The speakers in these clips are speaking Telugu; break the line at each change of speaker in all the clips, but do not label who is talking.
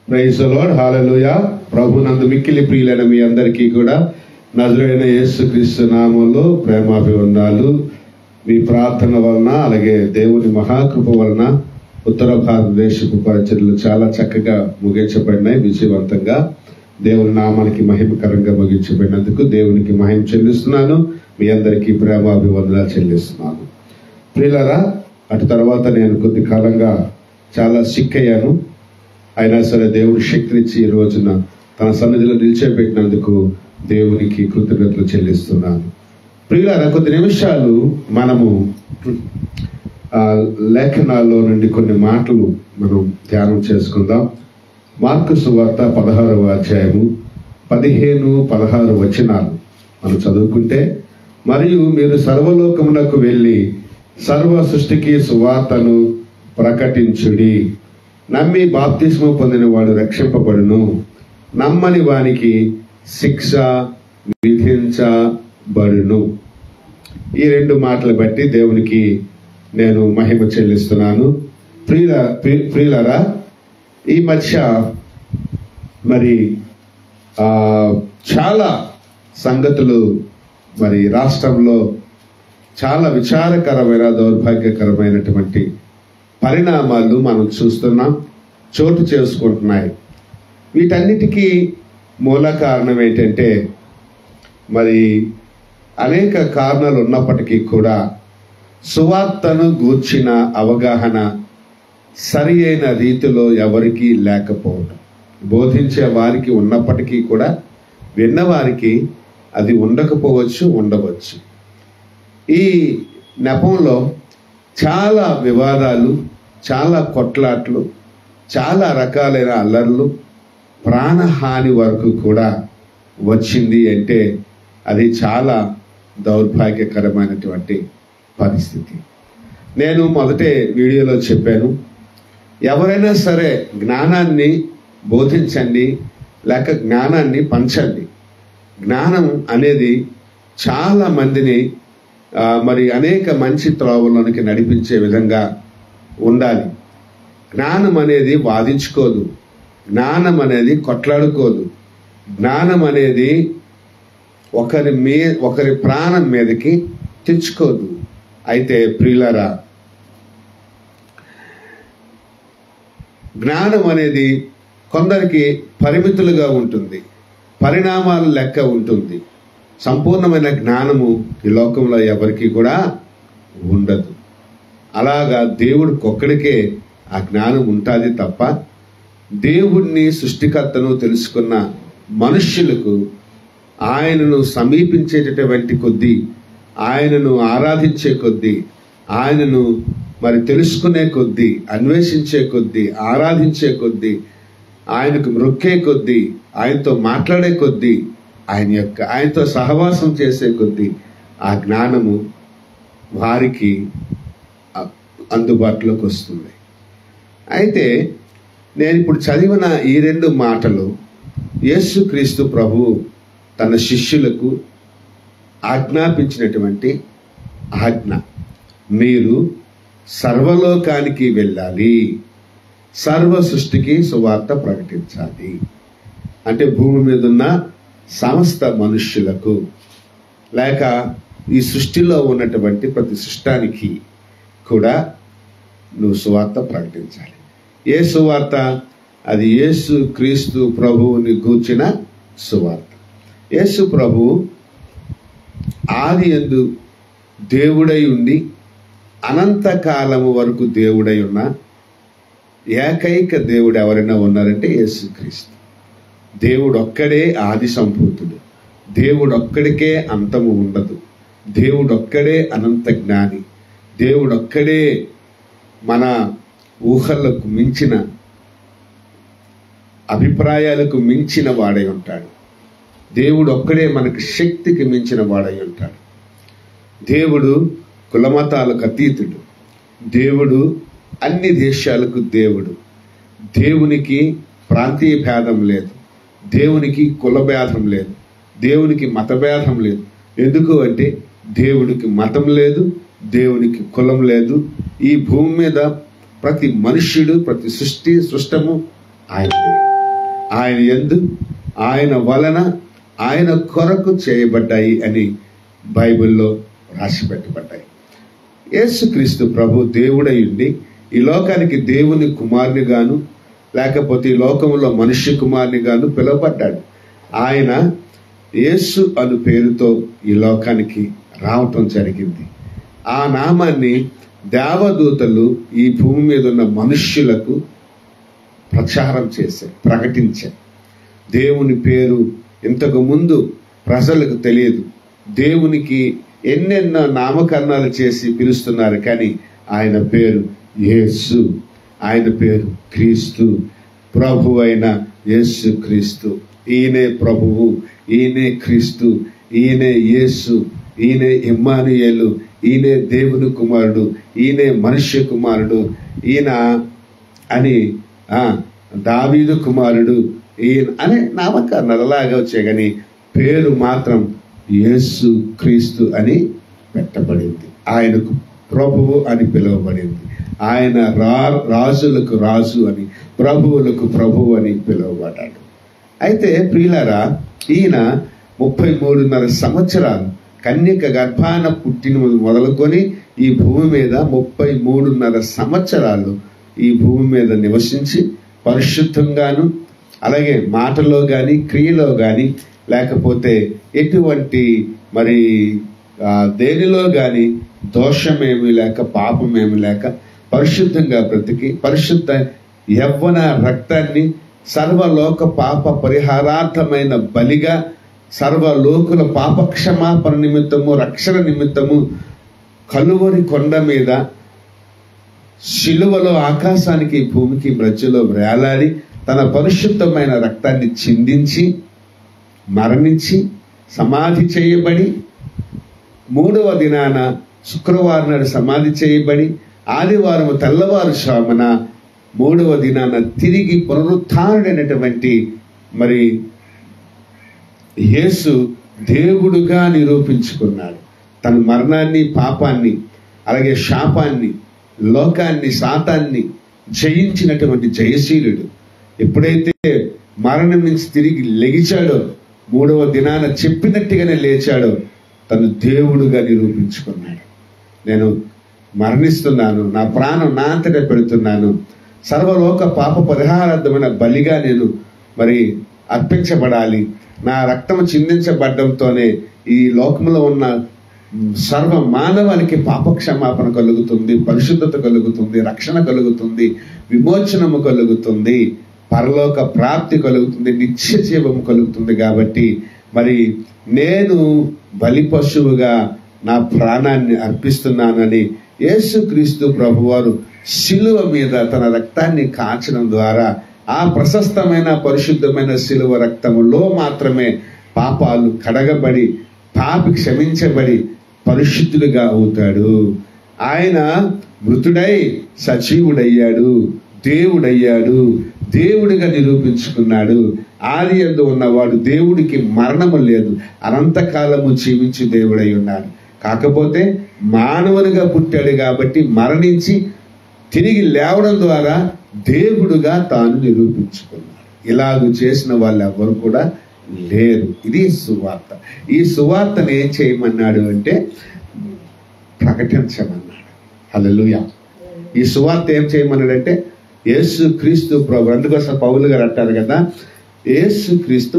ప్రైజ్ ది లార్డ్, హల్లెలూయా. ప్రభునందు మిక్కిలి ప్రియులైన మీ అందరికీ కూడా నజరేయుడైన యేసుక్రీస్తు నామములో ప్రేమాభివందనాలు. మీ ప్రార్థన వలన అలాగే దేవుని మహాకృప వలన ఉత్తర భారతదేశపు పరిచర్యలు చాలా చక్కగా ముగించబడినాయి. విజయవంతంగా దేవుని నామానికి మహిమకరంగా ముగించబడినందుకు దేవునికి మహిమ చెల్లిస్తున్నాను. మీ అందరికీ ప్రేమాభివందనాలు చెల్లిస్తున్నాను. ప్రియులారా, అటు తర్వాత నేను కొద్ది కాలంగా చాలా సిక్ అయ్యాను. అయినా సరే దేవుడు శక్తినిచ్చి ఈ రోజున తన సన్నిధిలో నిలిచిపెట్టినందుకు దేవునికి కృతజ్ఞతలు చెల్లిస్తున్నాను. ప్రియులారా, కొద్ది నిమిషాలు మనము లేఖనాల్లో నుండి కొన్ని మాటలు మనం ధ్యానం చేసుకుందాం. మార్కు సువార్త 16వ అధ్యాయము 15-16 వచనాలు మనం చదువుకుంటే, మరియు మీరు సర్వలోకమునకు వెళ్ళి సర్వ సృష్టికి సువార్తను ప్రకటించుడి. నమ్మి బాప్తిస్మము పొందిన వాడు రక్షింపబడును, నమ్మని వానికి శిక్ష విధించబడును. ఈ రెండు మాటలు బట్టి దేవునికి నేను మహిమ చెల్లిస్తున్నాను. ప్రియులారా, ఈ మధ్య మరి చాలా సంగతులు మరి రాష్ట్రంలో చాలా విచారకరమైన దౌర్భాగ్యకరమైనటువంటి పరిణామాలు మనం చూస్తున్నాం, చోటు చేసుకుంటున్నాయి. వీటన్నిటికీ మూల కారణం ఏంటంటే, మరి అనేక కారణాలు ఉన్నప్పటికీ కూడా సువార్తను గూర్చిన అవగాహన సరి అయిన రీతిలో ఎవరికీ లేకపోవడం. బోధించే వారికి ఉన్నప్పటికీ కూడా విన్నవారికి అది ఉండకపోవచ్చు, ఉండవచ్చు. ఈ నెపంలో చాలా వివాదాలు, చాలా కొట్లాట్లు, చాలా రకాలైన అల్లర్లు, ప్రాణహాని వరకు కూడా వచ్చింది అంటే అది చాలా దౌర్భాగ్యకరమైనటువంటి పరిస్థితి. నేను మొదటే వీడియోలో చెప్పాను, ఎవరైనా సరే జ్ఞానాన్ని బోధించండి, లేక జ్ఞానాన్ని పంచండి. జ్ఞానం అనేది చాలా మందిని మరి అనేక మంచి త్రోవలోనికి నడిపించే విధంగా ఉండాలి. జ్ఞానం అనేది వాదించుకోదు, జ్ఞానం అనేది కొట్లాడుకోదు, జ్ఞానం అనేది ఒకరి ప్రాణం మీదకి తెచ్చుకోదు. అయితే ప్రియులారా, జ్ఞానం అనేది కొందరికి పరిమితులుగా ఉంటుంది, పరిణామాల లెక్క ఉంటుంది. సంపూర్ణమైన జ్ఞానము ఈ లోకంలో ఎవరికి కూడా ఉండదు. అలాగా దేవుడికొక్కడికే ఆ జ్ఞానం ఉంటుంది తప్ప దేవుణ్ణి సృష్టికర్తను తెలుసుకున్న మనుష్యులకు ఆయనను సమీపించేటటువంటి కొద్దీ, ఆయనను ఆరాధించే కొద్దీ, ఆయనను మరి తెలుసుకునే కొద్దీ, అన్వేషించే కొద్దీ, ఆరాధించే కొద్దీ, ఆయనకు మొక్కే కొద్దీ, ఆయనతో మాట్లాడే కొద్దీ, ఆయనతో సహవాసం చేసే కొద్దీ ఆ జ్ఞానము వారికి అందుబాటులోకి వస్తుంది. అయితే నేను ఇప్పుడు చదివిన ఈ రెండు మాటలు యేసుక్రీస్తు ప్రభువు తన శిష్యులకు ఆజ్ఞాపించినటువంటి ఆజ్ఞ. మీరు సర్వలోకానికి వెళ్ళాలి, సర్వ సృష్టికి సువార్త ప్రకటించాలి. అంటే భూమి మీద ఉన్న సమస్త మనుష్యులకు, లేక ఈ సృష్టిలో ఉన్నటువంటి ప్రతి సృష్టానికి కూడా నువ్వు సువార్త ప్రకటించాలి. ఏ సువార్త? అది యేసు క్రీస్తు ప్రభువుని గూర్చిన సువార్త. యేసు ప్రభువు ఆది యందు దేవుడై ఉండి అనంతకాలము వరకు దేవుడై ఉన్న ఏకైక దేవుడు ఎవరైనా ఉన్నారంటే యేసుక్రీస్తు. దేవుడు ఒక్కడే ఆది సంభూతుడు, దేవుడు ఒక్కడికే అంతము ఉండదు, దేవుడు ఒక్కడే అనంత జ్ఞాని, దేవుడు ఒక్కడే మన ఊహలకు మించిన, అభిప్రాయాలకు మించిన వాడై ఉంటాడు. దేవుడు ఒక్కడే మనకు శక్తికి మించిన వాడై ఉంటాడు. దేవుడు కులమతాలకు అతీతుడు, దేవుడు అన్ని దేశాలకు దేవుడు. దేవునికి ప్రాంతీయ భేదం లేదు, దేవునికి కుల భేదం లేదు, దేవునికి మత భేదం లేదు. ఎందుకు అంటే దేవుడికి మతం లేదు, దేవునికి కులం లేదు. ఈ భూమి మీద ప్రతి మనుష్యుడు, ప్రతి సృష్టము ఆయనదే. ఆయన యందు, ఆయన వలన, ఆయన కొరకు చేయబడ్డాయి అని బైబిల్లో రాసి పెట్టబడ్డాయి. యేసుక్రీస్తు ప్రభు దేవుడై ఉండి ఈ లోకానికి దేవుని కుమారుని గాను, లేకపోతే ఈ లోకంలో మనుష్య కుమారుని గాను పిలువబడ్డాడు. ఆయన యేసు అను పేరుతో ఈ లోకానికి రావటం జరిగింది. ఆ నామాన్ని దేవదూతలు ఈ భూమి మీద ఉన్న మనుష్యులకు ప్రచారం చేశారు, ప్రకటించారు. దేవుని పేరు ఇంతకు ముందు ప్రజలకు తెలియదు. దేవునికి ఎన్నెన్నో నామకరణాలు చేసి పిలుస్తున్నారు, కానీ ఆయన పేరు యేసు, ఆయన పేరు క్రీస్తు, ప్రభు అయిన యేసు క్రీస్తు. ఈయనే ప్రభువు, ఈయనే క్రీస్తు, ఈయనే యేసు, ఈయనే ఇమ్మానుయేలు, ఈయనే దేవుని కుమారుడు, ఈయనే మనుష్య కుమారుడు, ఈయన అని దావీదు కుమారుడు, ఈయన అనే నామకరణాలు అలాగే వచ్చాయి, కానీ పేరు మాత్రం యేసు క్రీస్తు అని పెట్టబడింది. ఆయనకు ప్రభువు అని పిలువబడింది. ఆయన రాజులకు రాజు అని, ప్రభువులకు ప్రభువు అని పిలువబడ్డాడు. అయితే ప్రియులారా, ఈయన 33.5 సంవత్సరాలు కన్యక గర్భాన పుట్టిన మొదలుకొని ఈ భూమి మీద 33.5 సంవత్సరాలు ఈ భూమి మీద నివసించి పరిశుద్ధంగాను, అలాగే మాటలో కానీ క్రియలో కానీ, లేకపోతే ఎటువంటి మరి దేనిలో కానీ దోషమేమి లేక పాపమేమి లేక పరిశుద్ధంగా బ్రతికి పరిశుద్ధ యవ్వన రక్తాన్ని సర్వలోక పాప పరిహారార్థమైన బలిగా, సర్వలోకుల పాప క్షమాపణ నిమిత్తము, రక్షణ నిమిత్తము కలువరి కొండ మీద శిలువలో ఆకాశానికి భూమికి మధ్యలో వేలాడి తన పరిశుద్ధమైన రక్తాన్ని చిందించి మరణించి సమాధి చేయబడి, 3వ దినాన శుక్రవారం నాడు సమాధి చేయబడి, ఆదివారం తెల్లవారుజామున 3వ దినాన తిరిగి పునరుత్థానుడైనటువంటి మరి యేసు దేవుడుగా నిరూపించుకున్నాడు. తన మరణాన్ని, పాపాన్ని, అలాగే శాపాన్ని, లోకాన్ని, సాతాన్ని జయించినటువంటి జయశీలుడు. ఎప్పుడైతే మరణం నుంచి తిరిగి లెగిచాడో, 3వ దినాన చెప్పినట్టుగానే లేచాడో, తను దేవుడుగా నిరూపించుకున్నాడు. నేను మరణిస్తున్నాను, నా ప్రాణం నా అంతటా పెడుతున్నాను, సర్వలోక పాప పరిహారార్థమైన బలిగా నేను మరి అర్పించబడాలి, నా రక్తం చిందించబడ్డంతోనే ఈ లోకంలో ఉన్న సర్వ మానవానికి పాప క్షమాపణ కలుగుతుంది, పరిశుద్ధత కలుగుతుంది, రక్షణ కలుగుతుంది, విమోచనము కలుగుతుంది, పరలోక ప్రాప్తి కలుగుతుంది, నిత్య జీవము కలుగుతుంది. కాబట్టి మరి నేను బలి పశువుగా నా ప్రాణాన్ని అర్పిస్తున్నానని యేసుక్రీస్తు ప్రభువారు శిలువ మీద తన రక్తాన్ని కాచడం ద్వారా ఆ ప్రశస్తమైన పరిశుద్ధమైన శిలువ రక్తములో మాత్రమే పాపాలు కడగబడి, పాపి క్షమించబడి పరిశుద్ధులుగా అవుతాడు. ఆయన మృతుడై సజీవుడయ్యాడు, దేవుడయ్యాడు, దేవుడిగా నిరూపించుకున్నాడు. ఆది యందు ఉన్నవాడు, దేవుడికి మరణము లేదు, అనంతకాలము జీవించి దేవుడై ఉన్నాడు. కాకపోతే మానవునిగా పుట్టాడు కాబట్టి మరణించి తిరిగి లేవడం ద్వారా దేవుడుగా తాను నిరూపించుకున్నాడు. ఇలాగూ చేసిన వాళ్ళు ఎవరు కూడా లేరు. ఇది సువార్త. ఈ సువార్తను ఏం చేయమన్నాడు అంటే ప్రకటించమన్నాడు. హల్లెలూయా. ఈ సువార్త ఏం చేయమన్నాడంటే యేసు క్రీస్తు ప్రభు, అందుకోసం పౌలు గారు అంటారు కదా, యేసు క్రీస్తు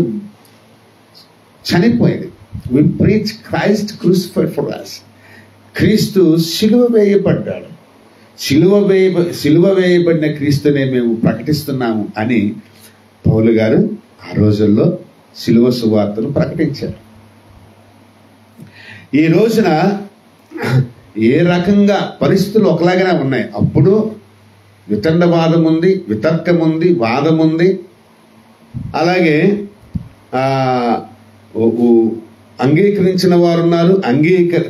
చనిపోయాడు. We preach Christ crucified for us. Kristu సిలువ వేయబడ్డాడు, సిలువ వేయబడిన క్రీస్తునే మేము ప్రకటిస్తున్నాము అని పౌలు గారు ఆ రోజుల్లో సిలువ సువార్తను ప్రకటించారు. ఈ రోజున ఏ రకంగా పరిస్థితులు ఒకలాగానే ఉన్నాయి. అప్పుడు వితండవాదం ఉంది, వితర్కం ఉంది, వాదం ఉంది, అలాగే అంగీకరించిన వారు ఉన్నారు,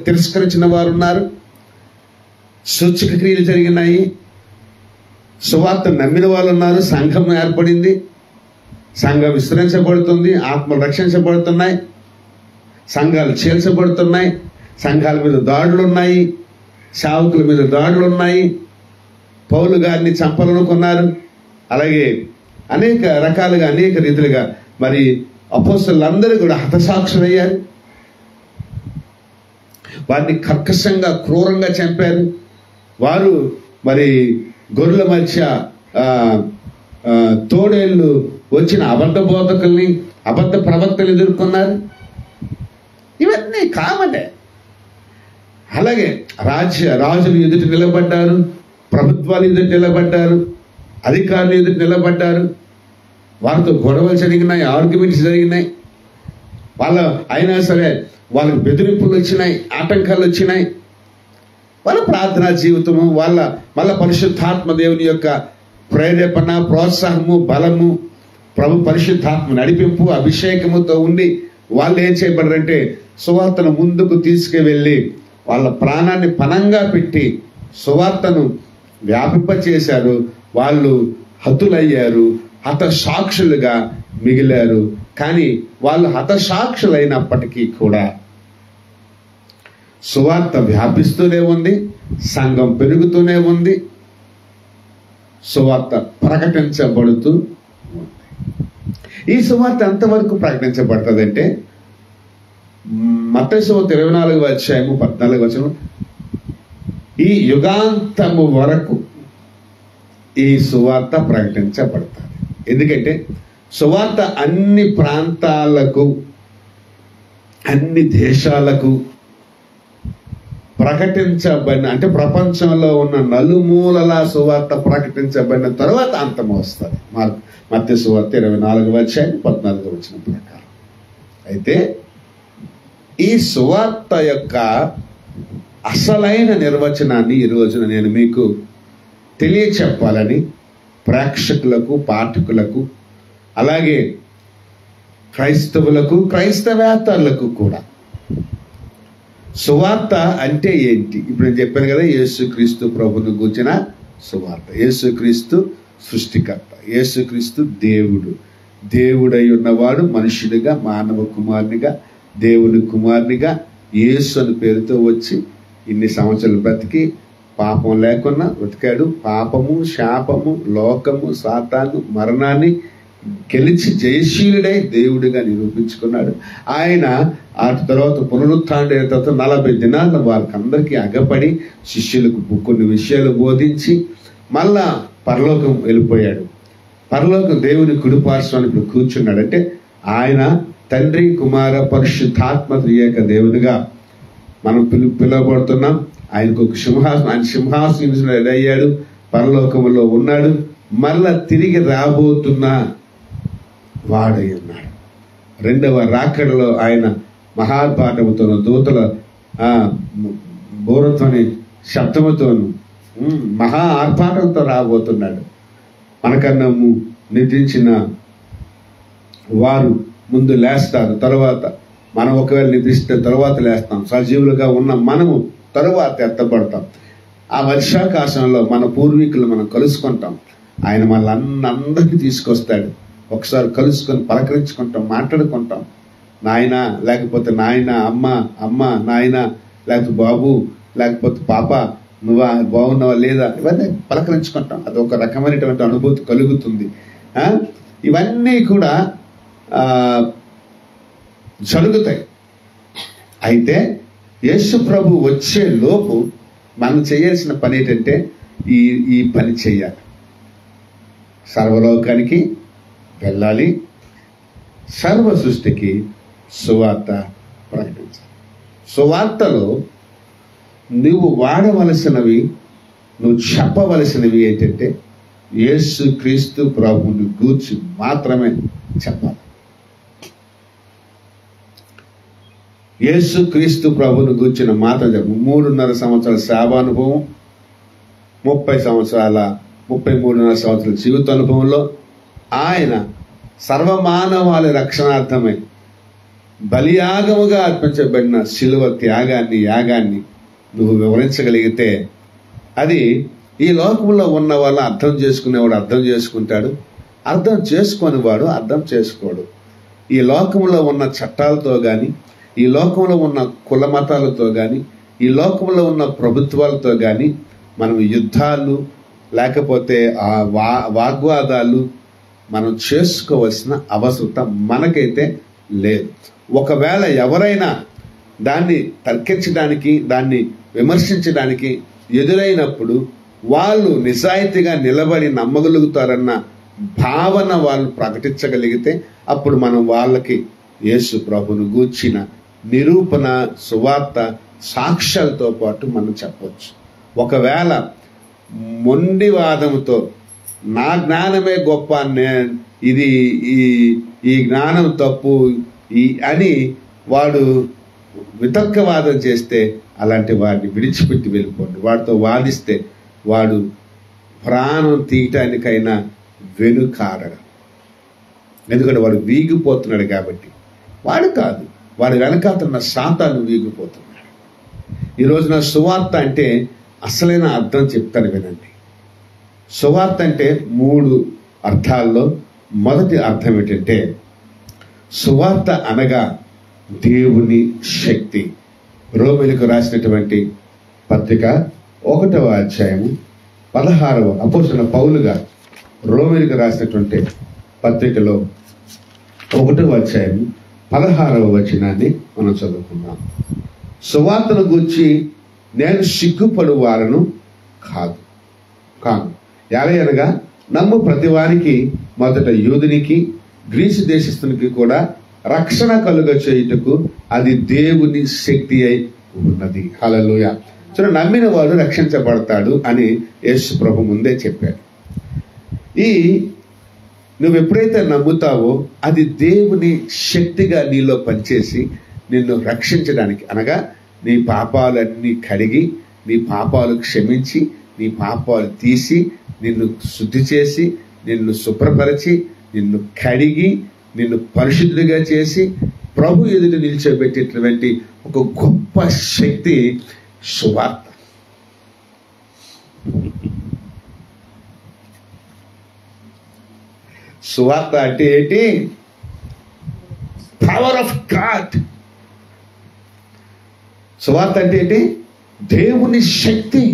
తిరస్కరించిన వారు ఉన్నారు. సూచక క్రియలు జరిగినాయి, సువార్త నమ్మిన వాళ్ళు ఉన్నారు, సంఘం ఏర్పడింది, సంఘం విస్తరించబడుతుంది, ఆత్మలు రక్షించబడుతున్నాయి, సంఘాలు చీల్చబడుతున్నాయి, సంఘాల మీద దాడులు ఉన్నాయి, సేవకుల మీద దాడులు ఉన్నాయి, పౌలు గారిని చంపాలనుకున్నారు, అలాగే అనేక రకాలుగా అనేక రీతిలుగా మరి అపోస్తలులందరూ కూడా హతసాక్షులయ్యారు. వారిని కర్కశంగా క్రూరంగా చంపారు. వారు మరి గొర్రెల మధ్య తోడేళ్ళు వచ్చిన అబద్ధ బోధకుల్ని, అబద్ధ ప్రవక్తలు ఎదుర్కొన్నారు. ఇవన్నీ కామనే. అలాగే రాజులు ఎదుటి నిలబడ్డారు, ప్రభుత్వాలు ఎదుటి నిలబడ్డారు, అధికారులు ఎదుటి నిలబడ్డారు. వారితో గొడవలు జరిగినాయి, ఆర్గ్యుమెంట్స్ జరిగినాయి. అయినా సరే వాళ్ళకి బెదిరింపులు వచ్చినాయి, ఆటంకాలు వచ్చినాయి. వాళ్ళ ప్రార్థనా జీవితము, వాళ్ళ పరిశుద్ధాత్మ దేవుని యొక్క ప్రేరేపణ, ప్రోత్సాహము, బలము, ప్రభు పరిశుద్ధాత్మ నడిపింపు, అభిషేకముతో ఉండి వాళ్ళు ఏం చేయబడ్డారంటే సువార్తను ముందుకు తీసుకువెళ్ళి వాళ్ళ ప్రాణాన్ని పణంగా పెట్టి సువార్తను వ్యాపింపచేశారు. వాళ్ళు హతులయ్యారు, హతసాక్షులుగా మిగిలారు. కానీ వాళ్ళు హతసాక్షులైనప్పటికీ కూడా సువార్త వ్యాపిస్తూనే ఉంది, సంఘం పెరుగుతూనే ఉంది, సువార్త ప్రకటించబడుతూ ఉంది. ఈ సువార్త ఎంతవరకు ప్రకటించబడుతుందంటే మత్తయి సువార్త 24వ అధ్యాయము 14వ వచనం, ఈ యుగాంతము వరకు ఈ సువార్త ప్రకటించబడుతుంది. ఎందుకంటే సువార్త అన్ని ప్రాంతాలకు, అన్ని దేశాలకు ప్రకటించబడిన, అంటే ప్రపంచంలో ఉన్న నలుమూలల సువార్త ప్రకటించబడిన తర్వాత అంతం వస్తుంది. మత్తయి సువార్త 24వ అధ్యాయం 14వ వచనం ప్రకారం. అయితే ఈ సువార్త యొక్క అసలైన నిర్వచనాన్ని ఈ రోజున నేను మీకు తెలియచెప్పాలని ప్రేక్షకులకు, పాఠకులకు, అలాగే క్రైస్తవులకు, క్రైస్తవేతరులకు కూడా సువార్త అంటే ఏంటి? ఇప్పుడు నేను చెప్పాను కదా, యేసుక్రీస్తు ప్రభువును గూర్చిన సువార్త. యేసుక్రీస్తు సృష్టికర్త, యేసుక్రీస్తు దేవుడై ఉన్నవాడు మనుషుడిగా, మానవ కుమారునిగా, దేవుని కుమారునిగా యేసు అని పేరుతో వచ్చి ఇన్ని సంవత్సరాలు బ్రతికి పాపం లేకుండా బ్రతికాడు. పాపము, శాపము, లోకము, సాతాను, మరణాన్ని గెలిచి జయశీలుడై దేవుడిగా నిరూపించుకున్నాడు. ఆయన ఆ తర్వాత పునరుత్థానం తర్వాత 40 దినాలు వారికి అందరికీ అగపడి శిష్యులకు కొన్ని విషయాలు బోధించి మళ్ళా పరలోకం వెళ్ళిపోయాడు. పరలోకం దేవుని కుడిపార్శ్వాన్ని ఇప్పుడు కూర్చున్నాడు. అంటే ఆయన తండ్రి, కుమార, పరిశుద్ధాత్మ త్రియేక దేవునిగా మనం పిలువబడుతున్నాం. ఆయనకు ఒక సింహాసనం, ఆయన సింహాసనం అయ్యాడు, పరలోకంలో ఉన్నాడు, మళ్ళా తిరిగి రాబోతున్న వాడై ఉన్నాడు. రెండవ రాకడలో ఆయన మహాపాఠముతోను, దూతల బోరతోని శబ్దముతోను మహా ఆర్భాటంతో రాబోతున్నాడు. మనకన్నా నిద్రించిన వారు ముందు లేస్తారు, తర్వాత మనం ఒకవేళ నిద్రిస్తే తర్వాత లేస్తాం. సజీవులుగా ఉన్న మనము తరువాత ఎత్తబడతాం. ఆ వర్షాకాశంలో మన పూర్వీకులు మనం కలుసుకుంటాం. ఆయన మళ్ళీ అందరికీ తీసుకొస్తాడు. ఒకసారి కలుసుకొని పలకరించుకుంటాం, మాట్లాడుకుంటాం. నాయన, లేకపోతే నాయన, అమ్మ, నాయన, లేకపోతే బాబు, లేకపోతే పాప, నువ్వా బాగున్నావా లేదా, ఇవన్నీ పలకరించుకుంటాం. అది ఒక రకమైనటువంటి అనుభూతి కలుగుతుంది. ఇవన్నీ కూడా జరుగుతాయి. అయితే యేసు ప్రభు వచ్చే లోపు మనం చేయాల్సిన పని ఏంటంటే ఈ పని చేయాలి. సర్వలోకానికి వెళ్ళాలి, సర్వ సృష్టికి సువార్త ప్రకటించాలి. సువార్తలో నువ్వు వాడవలసినవి, నువ్వు చెప్పవలసినవి ఏంటంటే యేసు క్రీస్తు ప్రభువుని గూర్చి మాత్రమే చెప్పాలి. యేసు క్రీస్తు ప్రభువుని గూర్చిన మాత్రం చెప్పు. 3.5 సంవత్సరాల సేవానుభవం, 33.5 సంవత్సరాల జీవిత అనుభవంలో ఆయన సర్వమానవాళి రక్షణార్థమై బలియాగముగా అర్పించబడిన శిలువ యాగాన్ని నువ్వు వివరించగలిగితే అది ఈ లోకంలో ఉన్న వాళ్ళు అర్థం చేసుకునేవాడు అర్థం చేసుకుంటాడు, అర్థం చేసుకొని వాడు అర్థం చేసుకోడు. ఈ లోకంలో ఉన్న చట్టాలతో కానీ, ఈ లోకంలో ఉన్న కుల మతాలతో కానీ, ఈ లోకంలో ఉన్న ప్రభుత్వాలతో కానీ మనం యుద్ధాలు, లేకపోతే వాగ్వాదాలు, మనం చేసుకోవాల్సిన అవసరం మనకైతే లేదు. ఒకవేళ ఎవరైనా దాన్ని తర్కించడానికి, దాన్ని విమర్శించడానికి ఎదురైనప్పుడు వాళ్ళు నిజాయితీగా నిలబడి నమ్మగలుగుతారన్న భావన వాళ్ళు ప్రకటించగలిగితే అప్పుడు మనం వాళ్ళకి యేసు ప్రభును గూర్చిన నిరూపణ, సువార్త, సాక్ష్యాలతో పాటు మనం చెప్పవచ్చు. ఒకవేళ మొండివాదంతో నా జ్ఞానమే గొప్ప, ఇది ఈ జ్ఞానం తప్పు అని వాడు వితర్కవాదం చేస్తే అలాంటి వాడిని విడిచిపెట్టి వెళ్ళిపోండి. వాడితో వాదిస్తే వాడు ప్రాణం తీయటానికైనా వెనుకాడడు. ఎందుకంటే వాడు వీగిపోతున్నాడు కాబట్టి. వాడు కాదు, వాడి వెనకాతన్న సాతాను వీగిపోతున్నాడు. ఈరోజున సువార్త అంటే అసలైన అర్థం చెప్తాను వినండి. సువార్త అంటే 3 అర్థాల్లో మొదటి అర్థం ఏంటంటే, సువార్త అనగా దేవుని శక్తి. రోమీయులకు రాసినటువంటి పత్రిక 1వ అధ్యాయము 16వ అపోస్తలుడైన పౌలు గారు రోమీయులకు రాసినటువంటి పత్రికలో 1వ అధ్యాయము 16వ వచనాన్ని మనం చదువుకుందాం. సువార్తను గూర్చి నేను సిగ్గుపడు వారను కాను. ఎలయనగా నమ్ము ప్రతి వారికి మొదట యూదునికి గ్రీసు దేశస్థునికి కూడా రక్షణ కలుగ చేయుటకు అది దేవుని శక్తి అయి ఉన్నది. హల్లెలూయా. చూడండి, నమ్మిన వాడు రక్షించబడతాడు అని యేసు ప్రభు ముందే చెప్పాడు. నువ్వు ఎప్పుడైతే నమ్ముతావో అది దేవుని శక్తిగా నీలో పనిచేసి నిన్ను రక్షించడానికి, అనగా నీ పాపాలన్నీ కడిగి, నీ పాపాలు క్షమించి, నీ పాపాలు తీసి, నిన్ను శుద్ధి చేసి, నిన్ను శుభ్రపరిచి, నిన్ను కడిగి, నిన్ను పరిశుద్ధుడిగా చేసి ప్రభు ఎదుట నిలిచోబెట్టేటువంటి ఒక గొప్ప శక్తి సువార్త. సువార్త అంటే ఏంటి? Power of God. సువార్త అంటే ఏంటి? దేవుని శక్తి.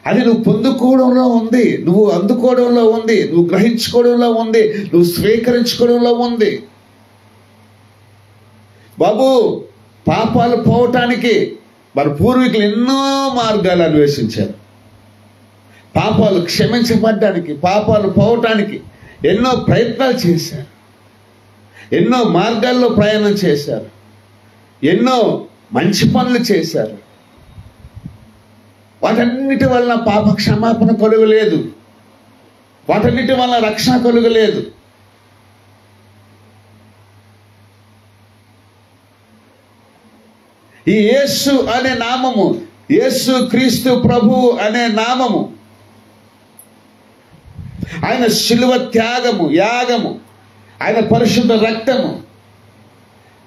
అది నువ్వు పొందుకోవడంలో ఉంది, నువ్వు అందుకోవడంలో ఉంది, నువ్వు గ్రహించుకోవడంలో ఉంది, నువ్వు స్వీకరించుకోవడంలో ఉంది. బాబు, పాపాలు పోవటానికి మన పూర్వీకులు ఎన్నో మార్గాలు అన్వేషించారు. పాపాలు క్షమించబడ్డానికి, పాపాలు పోవటానికి ఎన్నో ప్రయత్నాలు చేశారు, ఎన్నో మార్గాల్లో ప్రయాణం చేశారు, ఎన్నో మంచి పనులు చేశారు. వాటన్నిటి వలన పాప క్షమాపణ కలుగలేదు, వాటన్నిటి వలన రక్షణ కలుగలేదు. ఈ యేసు అనే నామము, యేసు క్రీస్తు ప్రభు అనే నామము, ఆయన శిలువ త్యాగము, యాగము, ఆయన పరిశుద్ధ రక్తము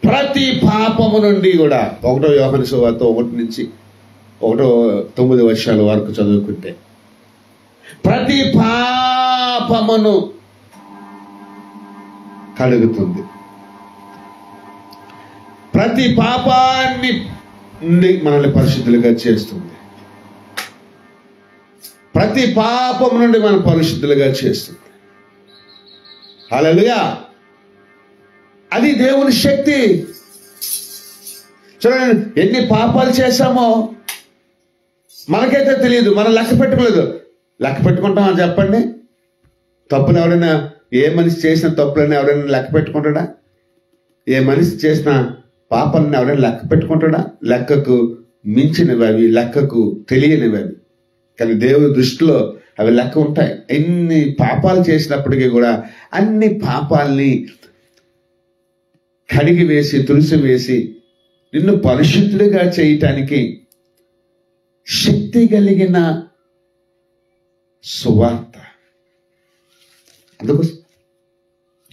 ప్రతి పాపము నుండి కూడా 1 యోహాను సువార్త 1 నుంచి 9 వర్షాల వరకు చదువుకుంటే ప్రతి పాపమును కడుగుతుంది. ప్రతి పాపాన్ని నుండి మనల్ని పరిశుద్ధులుగా చేస్తుంది. ప్రతి పాపం నుండి మనం పరిశుద్ధులుగా చేస్తుంది. హల్లెలూయా. అది దేవుని శక్తి. చూడండి, ఎన్ని పాపాలు చేశామో మనకైతే తెలియదు, మనం లెక్క పెట్టుకోలేదు. లెక్క పెట్టుకుంటామని చెప్పండి. తప్పులు ఎవరైనా, ఏ మనిషి చేసిన తప్పులని ఎవరైనా లెక్క పెట్టుకుంటాడా? ఏ మనిషి చేసిన పాపాలని ఎవరైనా లెక్క పెట్టుకుంటాడా? లెక్కకు మించినవి అవి, లెక్కకు తెలియనివి అవి. కానీ దేవుని దృష్టిలో అవి లెక్క ఉంటాయి. ఎన్ని పాపాలు చేసినప్పటికీ కూడా అన్ని పాపాలని కడిగి వేసి, తులసి వేసి నిన్ను పరిశుద్ధుడిగా చేయటానికి శక్తి కలిగిన సువార్త. అందుకోసం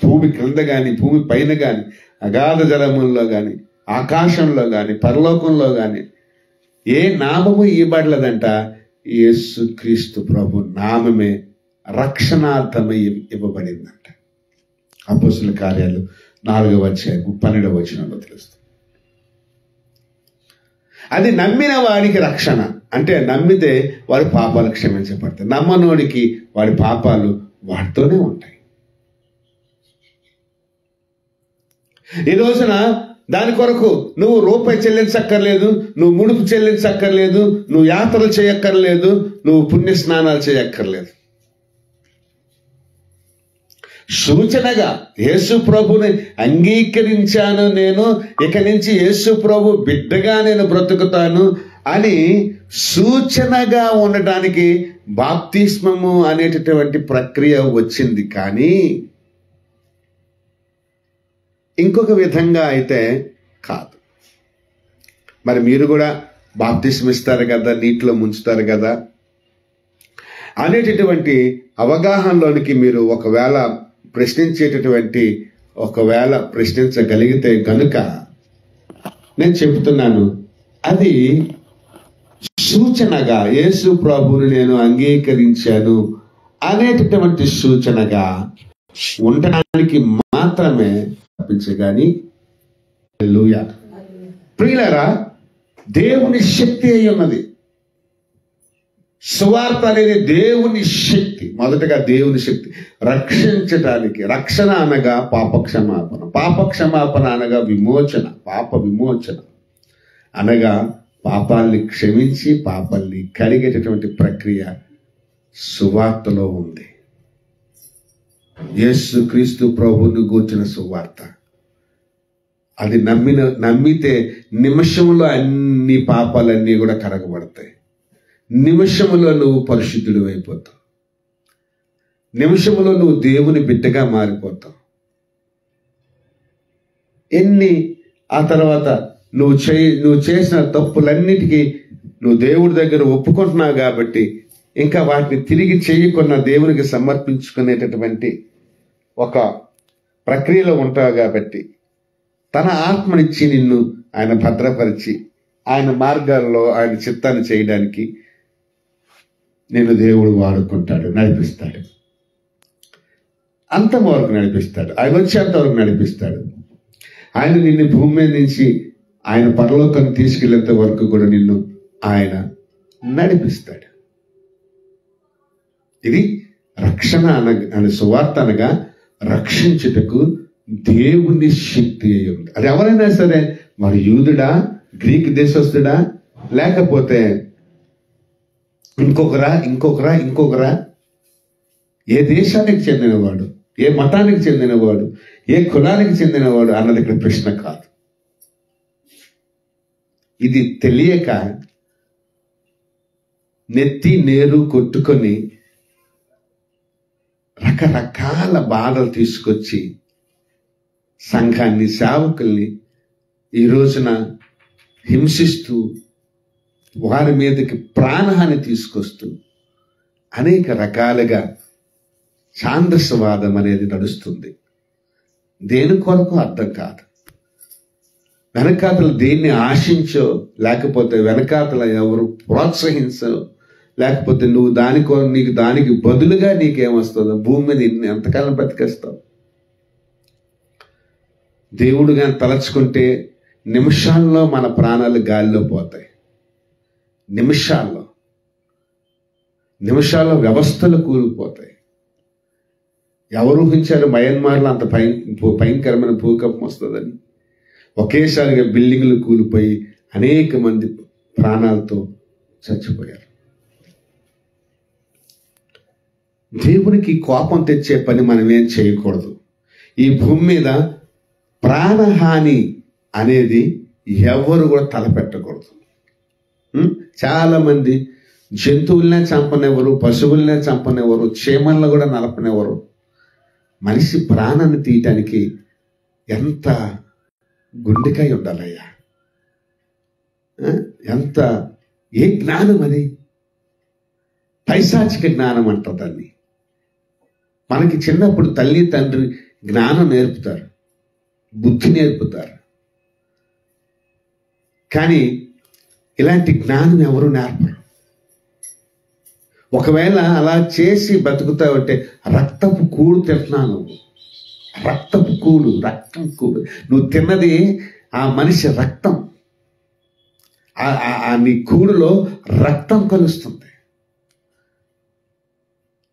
భూమి క్రింద కానీ, భూమి పైన కానీ, అగాధ జలముల్లో కానీ, ఆకాశంలో కానీ, పరలోకంలో కానీ ఏ నామము ఇవ్వబడలేదంట. యేసు క్రీస్తు ప్రభు నామమే రక్షణార్థమై ఇవ్వబడిందంట. అపోస్తలుల కార్యాలు 4వ అధ్యాయం 12వ వచనంలో తెలుస్తుంది. అది నమ్మిన వారికి రక్షణ. అంటే నమ్మితే వారి పాపాలు క్షమించబడతాయి, నమ్మనోడికి వాడి పాపాలు వాటితోనే ఉంటాయి. ఈ రోజున దాని కొరకు నువ్వు రూపాయి చెల్లించక్కర్లేదు, నువ్వు ముడుపు చెల్లించక్కర్లేదు, నువ్వు యాత్రలు చేయక్కర్లేదు, నువ్వు పుణ్య స్నానాలు చేయక్కర్లేదు. సూచనగా యేసు ప్రభుని అంగీకరించాను, నేను ఇక నుంచి యేసు ప్రభు బిడ్డగా నేను బ్రతుకుతాను అని సూచనగా ఉండటానికి బాప్తిస్మము అనేటటువంటి ప్రక్రియ వచ్చింది. కానీ ఇంకొక విధంగా అయితే కాదు. మరి మీరు కూడా బాప్తిస్మం ఇస్తారు కదా, నీటిలో ముంచుతారు కదా అనేటటువంటి అవగాహనలోనికి మీరు ఒకవేళ ప్రశ్నించగలిగితే గనుక నేను చెబుతున్నాను, అది సూచనగా యేసు ప్రభువుని నేను అంగీకరించాను అనేటటువంటి సూచనగా ఉండడానికి మాత్రమే తప్పించగాని. హల్లెలూయా. ప్రియులారా, దేవుని శక్తి అయి ఉన్నది. సువార్త అనేది దేవుని శక్తి. మొదటగా దేవుని శక్తి రక్షించటానికి. రక్షణ అనగా పాపక్షమాపణ, పాపక్షమాపణ అనగా విమోచన, పాప విమోచన అనగా పాపాల్ని క్షమించి పాపాల్ని కడిగేటటువంటి ప్రక్రియ సువార్తలో ఉంది. యేసు క్రీస్తు ప్రభువుని గూర్చిన సువార్త. అది నమ్మితే నిమిషంలో అన్ని పాపాలన్నీ కూడా కడగబడతాయి. నిమిషంలో నువ్వు పరిశుద్ధుడు అయిపోతావు. నిమిషంలో నువ్వు దేవుని బిడ్డగా మారిపోతావు. ఆ తర్వాత నువ్వు చేసిన తప్పులన్నిటికీ నువ్వు దేవుడి దగ్గర ఒప్పుకుంటున్నావు కాబట్టి ఇంకా వాటిని తిరిగి చేయకుండా దేవునికి సమర్పించుకునేటటువంటి ఒక ప్రక్రియలో ఉంటావు కాబట్టి తన ఆత్మనిచ్చి నిన్ను ఆయన భద్రపరిచి ఆయన మార్గాల్లో ఆయన చిత్తాన్ని చేయడానికి నిన్ను దేవుడు వాడుకుంటాడు, నడిపిస్తాడు. అంతం వరకు నడిపిస్తాడు. ఆయన వచ్చేంత వరకు నడిపిస్తాడు. ఆయన నిన్ను భూమి మీద నుంచి ఆయన పరలోకాన్ని తీసుకెళ్లేంత వరకు కూడా నిన్ను ఆయన నడిపిస్తాడు. ఇది రక్షణ అనే సువార్త అనగా రక్షించుటకు దేవుని శక్తి అయి ఉంది. అది ఎవరైనా సరే, వాడు యూదుడా, గ్రీక్ దేశస్థుడా, లేకపోతే ఇంకొకరా, ఏ దేశానికి చెందినవాడు, ఏ మతానికి చెందినవాడు, ఏ కులానికి చెందినవాడు అన్నది ఇక్కడ ప్రశ్న కాదు. ఇది తెలియక నెత్తి నేరు కొట్టుకొని రకరకాల బాధలు తీసుకొచ్చి సంఘాన్ని, సేవకుల్ని ఈ రోజున హింసిస్తూ వారి మీదకి ప్రాణహాని తీసుకొస్తూ అనేక రకాలుగా ఛాందసవాదం అనేది నడుస్తుంది. దేని కొరకు అర్థం కాదు. వెనకాతలు దేన్ని ఆశించో, లేకపోతే వెనకాతల ఎవరు ప్రోత్సహించో, లేకపోతే నువ్వు నీకు దానికి బదులుగా నీకేమొస్తుందో, భూమి మీద ఎంతకాలం బ్రతికేస్తావు. దేవుడు గాని తలచుకుంటే నిమిషాల్లో మన ప్రాణాలు గాలిలో పోతాయి. నిమిషాల్లో వ్యవస్థలు కూలిపోతాయి. ఎవరు ఊహించారు మయన్మార్లో అంత భయంకరమైన భూకంపం వస్తుందని? ఒకేసారిగా బిల్డింగ్లు కూలిపోయి అనేక మంది ప్రాణాలతో చచ్చిపోయారు. దేవునికి కోపం తెచ్చే పని మనమేం చేయకూడదు. ఈ భూమి మీద ప్రాణహాని అనేది ఎవరు కూడా తలపెట్టకూడదు. చాలా మంది జంతువులనే చంపనివ్వరు, పశువులనే చంపనివ్వరు, చీమలను కూడా నలపనివ్వరు. మనిషి ప్రాణాన్ని తీయటానికి ఎంత గుండెకాయ ఉండాలయ్యా! ఏ జ్ఞానం అది? పైశాచిక జ్ఞానం అంటారు దాన్ని. మనకి చిన్నప్పుడు తల్లి తండ్రి జ్ఞానం నేర్పుతారు, బుద్ధి నేర్పుతారు. కానీ ఇలాంటి జ్ఞానం ఎవరు నేర్పరు. ఒకవేళ అలా చేసి బతుకుతావంటే రక్తపు కూడు తింటున్నావు నువ్వు. రక్తపు కూడు, రక్తం కూడు. నువ్వు తిన్నది ఆ మనిషి రక్తం. నీ కూడులో రక్తం కలుస్తుంది.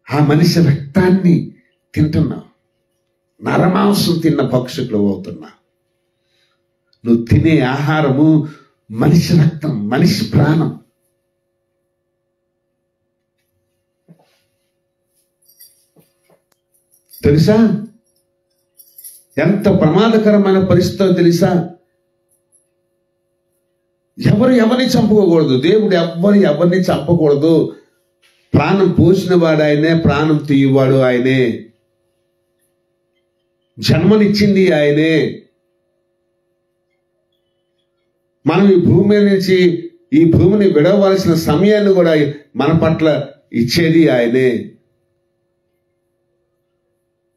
ఆ మనిషి రక్తాన్ని తింటున్నావు. నరమాంసం తిన్న పక్షులు అవుతున్నా. నువ్వు తినే ఆహారము మనిషి రక్తం, మనిషి ప్రాణం. తెలుసా ఎంత ప్రమాదకరమైన పరిస్థితో తెలుసా? ఎవరు ఎవరిని చంపుకోకూడదు. దేవుడు ఎవరిని చంపకూడదు. ప్రాణం పోసిన వాడు ఆయనే, ప్రాణం తీయవాడు ఆయనే, జన్మనిచ్చింది ఆయనే. మనం ఈ భూమి నుంచి ఈ భూమిని విడవలసిన సమయాన్ని కూడా మన పట్ల ఇచ్చేది ఆయనే.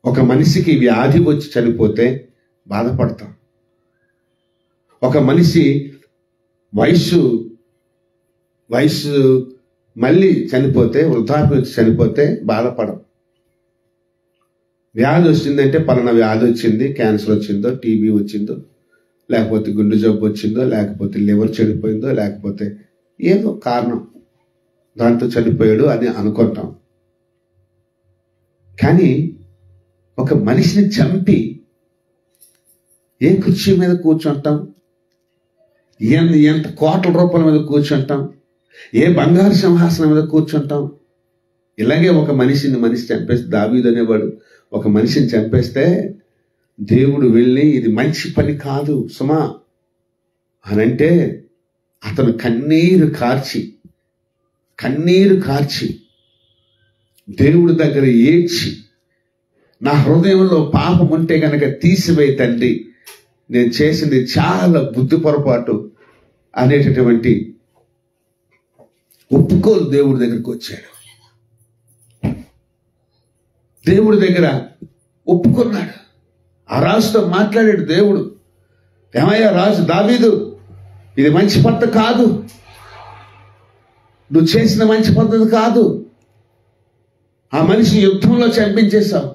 ఒక మనిషికి వ్యాధి వచ్చి చనిపోతే బాధపడతాం. ఒక మనిషి వయస్సు మళ్ళీ చనిపోతే, వృద్ధాప్యం వచ్చి చనిపోతే బాధపడం. వ్యాధి వచ్చిందంటే పలానా వ్యాధి వచ్చింది, క్యాన్సర్ వచ్చిందో, టీబీ వచ్చిందో, లేకపోతే గుండె జబ్బు వచ్చిందో, లేకపోతే లివర్ చెడిపోయిందో, లేకపోతే ఏదో కారణం దాంతో చనిపోయాడు అని అనుకుంటాం. కానీ ఒక మనిషిని చంపి ఏ కుర్చీ మీద కూర్చుంటాం, ఎంత కోట్ల రూపాయల మీద కూర్చుంటాం, ఏ బంగారు సింహాసనం మీద కూర్చుంటాం. ఇలాగే ఒక మనిషి చంపేస్తే, దావీదు అనేవాడు ఒక మనిషిని చంపేస్తే దేవుడు వెళ్ళి ఇది మంచి పని కాదు సుమా అనంటే అతను కన్నీరు కార్చి దేవుడి దగ్గర ఏడ్చి, నా హృదయంలో పాపం ఉంటే కనుక తీసివేయి తండ్రి, నేను చేసింది చాలా బుద్ధి పొరపాటు అనేటటువంటి ఒప్పుకోలు దేవుడి దగ్గరికి వచ్చాడు. దేవుడి దగ్గర ఒప్పుకున్నాడు. ఆ రాజుతో మాట్లాడాడు దేవుడు. ఏమయ్యా రాజు దావీదు, ఇది మంచి పద్ధతి కాదు, నువ్వు చేసిన మంచి పద్ధతి కాదు. ఆ మనిషిని యుద్ధంలో చంపించేశావు,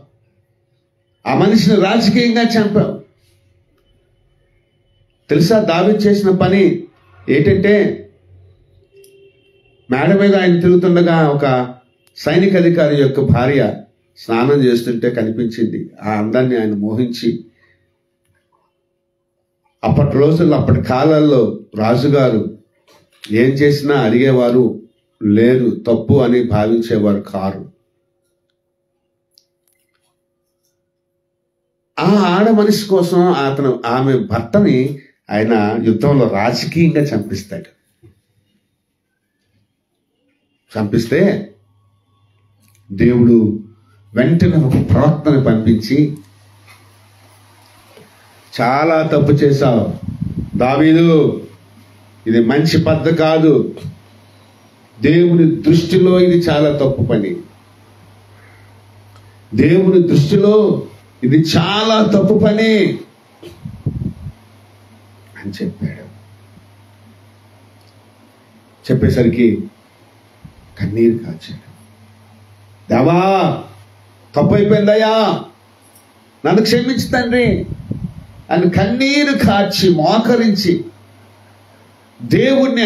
ఆ మనిషిని రాజకీయంగా చంపావు. తెలుసా దావీదు చేసిన పని ఏంటంటే, మేడ మీద ఆయన తిరుగుతుండగా ఒక సైనిక అధికారి యొక్క భార్య స్నానం చేస్తుంటే కనిపించింది. ఆ అందాన్ని ఆయన మోహించి, అప్పటి కాలాల్లో రాజుగారు ఏం చేసినా అడిగేవారు లేరు, తప్పు అని భావించేవారు కారు. ఆ ఆడ మనిషి కోసం ఆమె భర్తని ఆయన యుద్ధంలో రాజకీయంగా చంపిస్తాడు. చంపిస్తే దేవుడు వెంటనే ఒక ప్రవక్తని పంపించి, చాలా తప్పు చేశావు దావీదు, ఇది మంచి పద్ధతి కాదు, దేవుని దృష్టిలో ఇది చాలా తప్పు పని, దేవుని దృష్టిలో ఇది చాలా తప్పు పని అని చెప్పాడు. చెప్పేసరికి కన్నీరు కాచాడు. దేవా, తప్పు అయిపోయిందయ్యా, నన్ను క్షమించు తండ్రి అని కన్నీరు కార్చి మోకరించి దేవుణ్ణి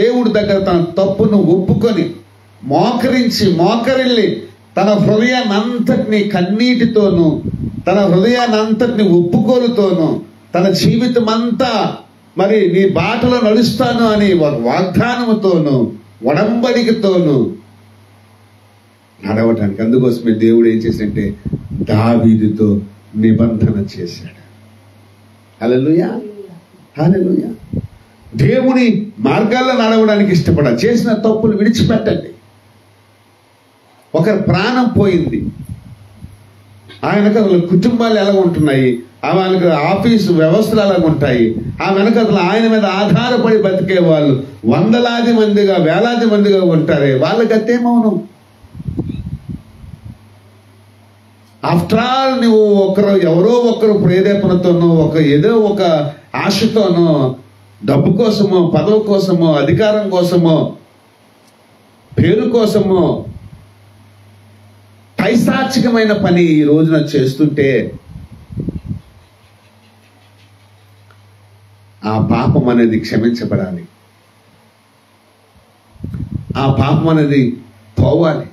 దేవుడి దగ్గర తన తప్పును ఒప్పుకొని మోకరిల్లి తన హృదయాన్ని అంతటిని కన్నీటితోనూ, తన హృదయాన్ని అంతటిని ఒప్పుకోలుతోనూ, తన జీవితం అంతా మరి నీ బాటలో నడుస్తాను అని వాగ్దానముతోనూ ఒడంబడికతోనూ నడవటానికి, అందుకోసమే దేవుడు ఏం చేశాడంటే దావీదుతో నిబంధన చేశాడు. హల్లెలూయా, హల్లెలూయా. దేవుని మార్గాల్లో నడవడానికి ఇష్టపడాలి. చేసిన తప్పులు విడిచిపెట్టండి. ఒకరి ప్రాణం పోయింది, ఆ వెనకల కుటుంబాలు ఎలా ఉంటున్నాయి, ఆ వెనక ఆఫీసు వ్యవస్థలు ఎలా ఉంటాయి, ఆ వెనకల ఆయన మీద ఆధారపడి బతికే వాళ్ళు వందలాది మందిగా వేలాది మందిగా ఉంటారే, వాళ్ళకి అత్తేమవును. ఆఫ్టర్ ఆల్ నువ్వు ఎవరో ఒకరు ప్రేరేపణతోనో, ఏదో ఒక ఆశతోనో, డబ్బు కోసమో, పదవి కోసమో, అధికారం కోసమో, పేరు కోసమో పైశాచికమైన పని ఈ రోజున చేస్తుంటే ఆ పాపం అనేది క్షమించబడాలి. ఆ పాపం అనేది పోవాలి.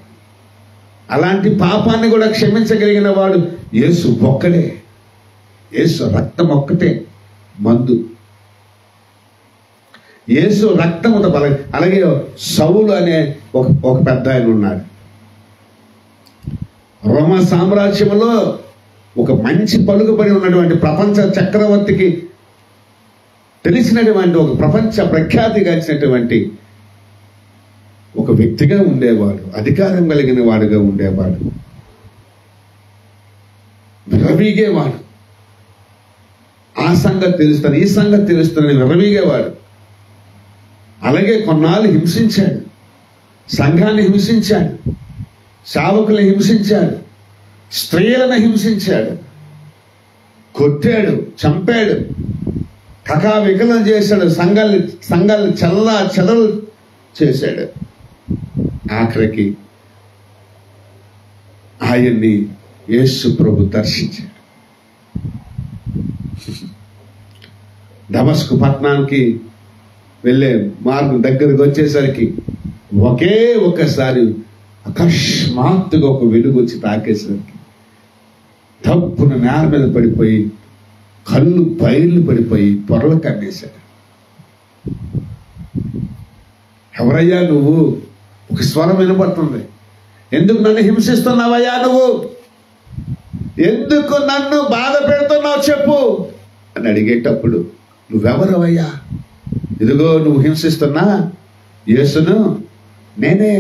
అలాంటి పాపాన్ని కూడా క్షమించగలిగిన వాడు యేసు ఒక్కడే. యేసు రక్తం ఒక్కటే మందు. యేసు రక్తముతో బల. అలాగే సౌలు అనే ఒక పెద్ద ఆయన ఉన్నాడు. రోమా సామ్రాజ్యంలో ఒక మంచి పలుకుబడి ఉన్నటువంటి ప్రపంచ చక్రవర్తికి తెలిసినటువంటి ఒక ప్రపంచ ప్రఖ్యాతిగాంచినటువంటి ఒక వ్యక్తిగా ఉండేవాడు, అధికారం కలిగిన వాడుగా ఉండేవాడు, విర్రవీగేవాడు. ఆ సంగతి తెలుస్తాను, ఈ సంగతి తెలుస్తానని విర్రవీగేవాడు. అలాగే కొన్నాళ్ళు హింసించాడు, సంఘాన్ని హింసించాడు, సేవకులను హింసించాడు, స్త్రీలను హింసించాడు, కొట్టాడు, చంపాడు, కకావికలం చేశాడు, సంఘాలను చల్లా చెదలు చేశాడు. ఆఖరికి ఆయన్ని యేసు ప్రభు దర్శించాడు. దమస్కు పట్టణానికి వెళ్ళే మార్గం దగ్గరకు వచ్చేసరికి ఒకేసారి అకస్మాత్తుగా ఒక వెలుగు వచ్చి తాకేసరికి తప్పున నేల మీద పడిపోయి కళ్ళు బయలు పడిపోయి పొరలు కమ్మేశాడు. ఎవరయ్యా నువ్వు? ఒక స్వరం వినపడుతుంది. ఎందుకు నన్ను హింసిస్తున్నావయ్యా నువ్వు? ఎందుకు నన్ను బాధ పెడుతున్నావు చెప్పు అని అడిగేటప్పుడు, నువ్వెవరవయ్యా? ఇదిగో నువ్వు హింసిస్తున్నా యేసును నేనే.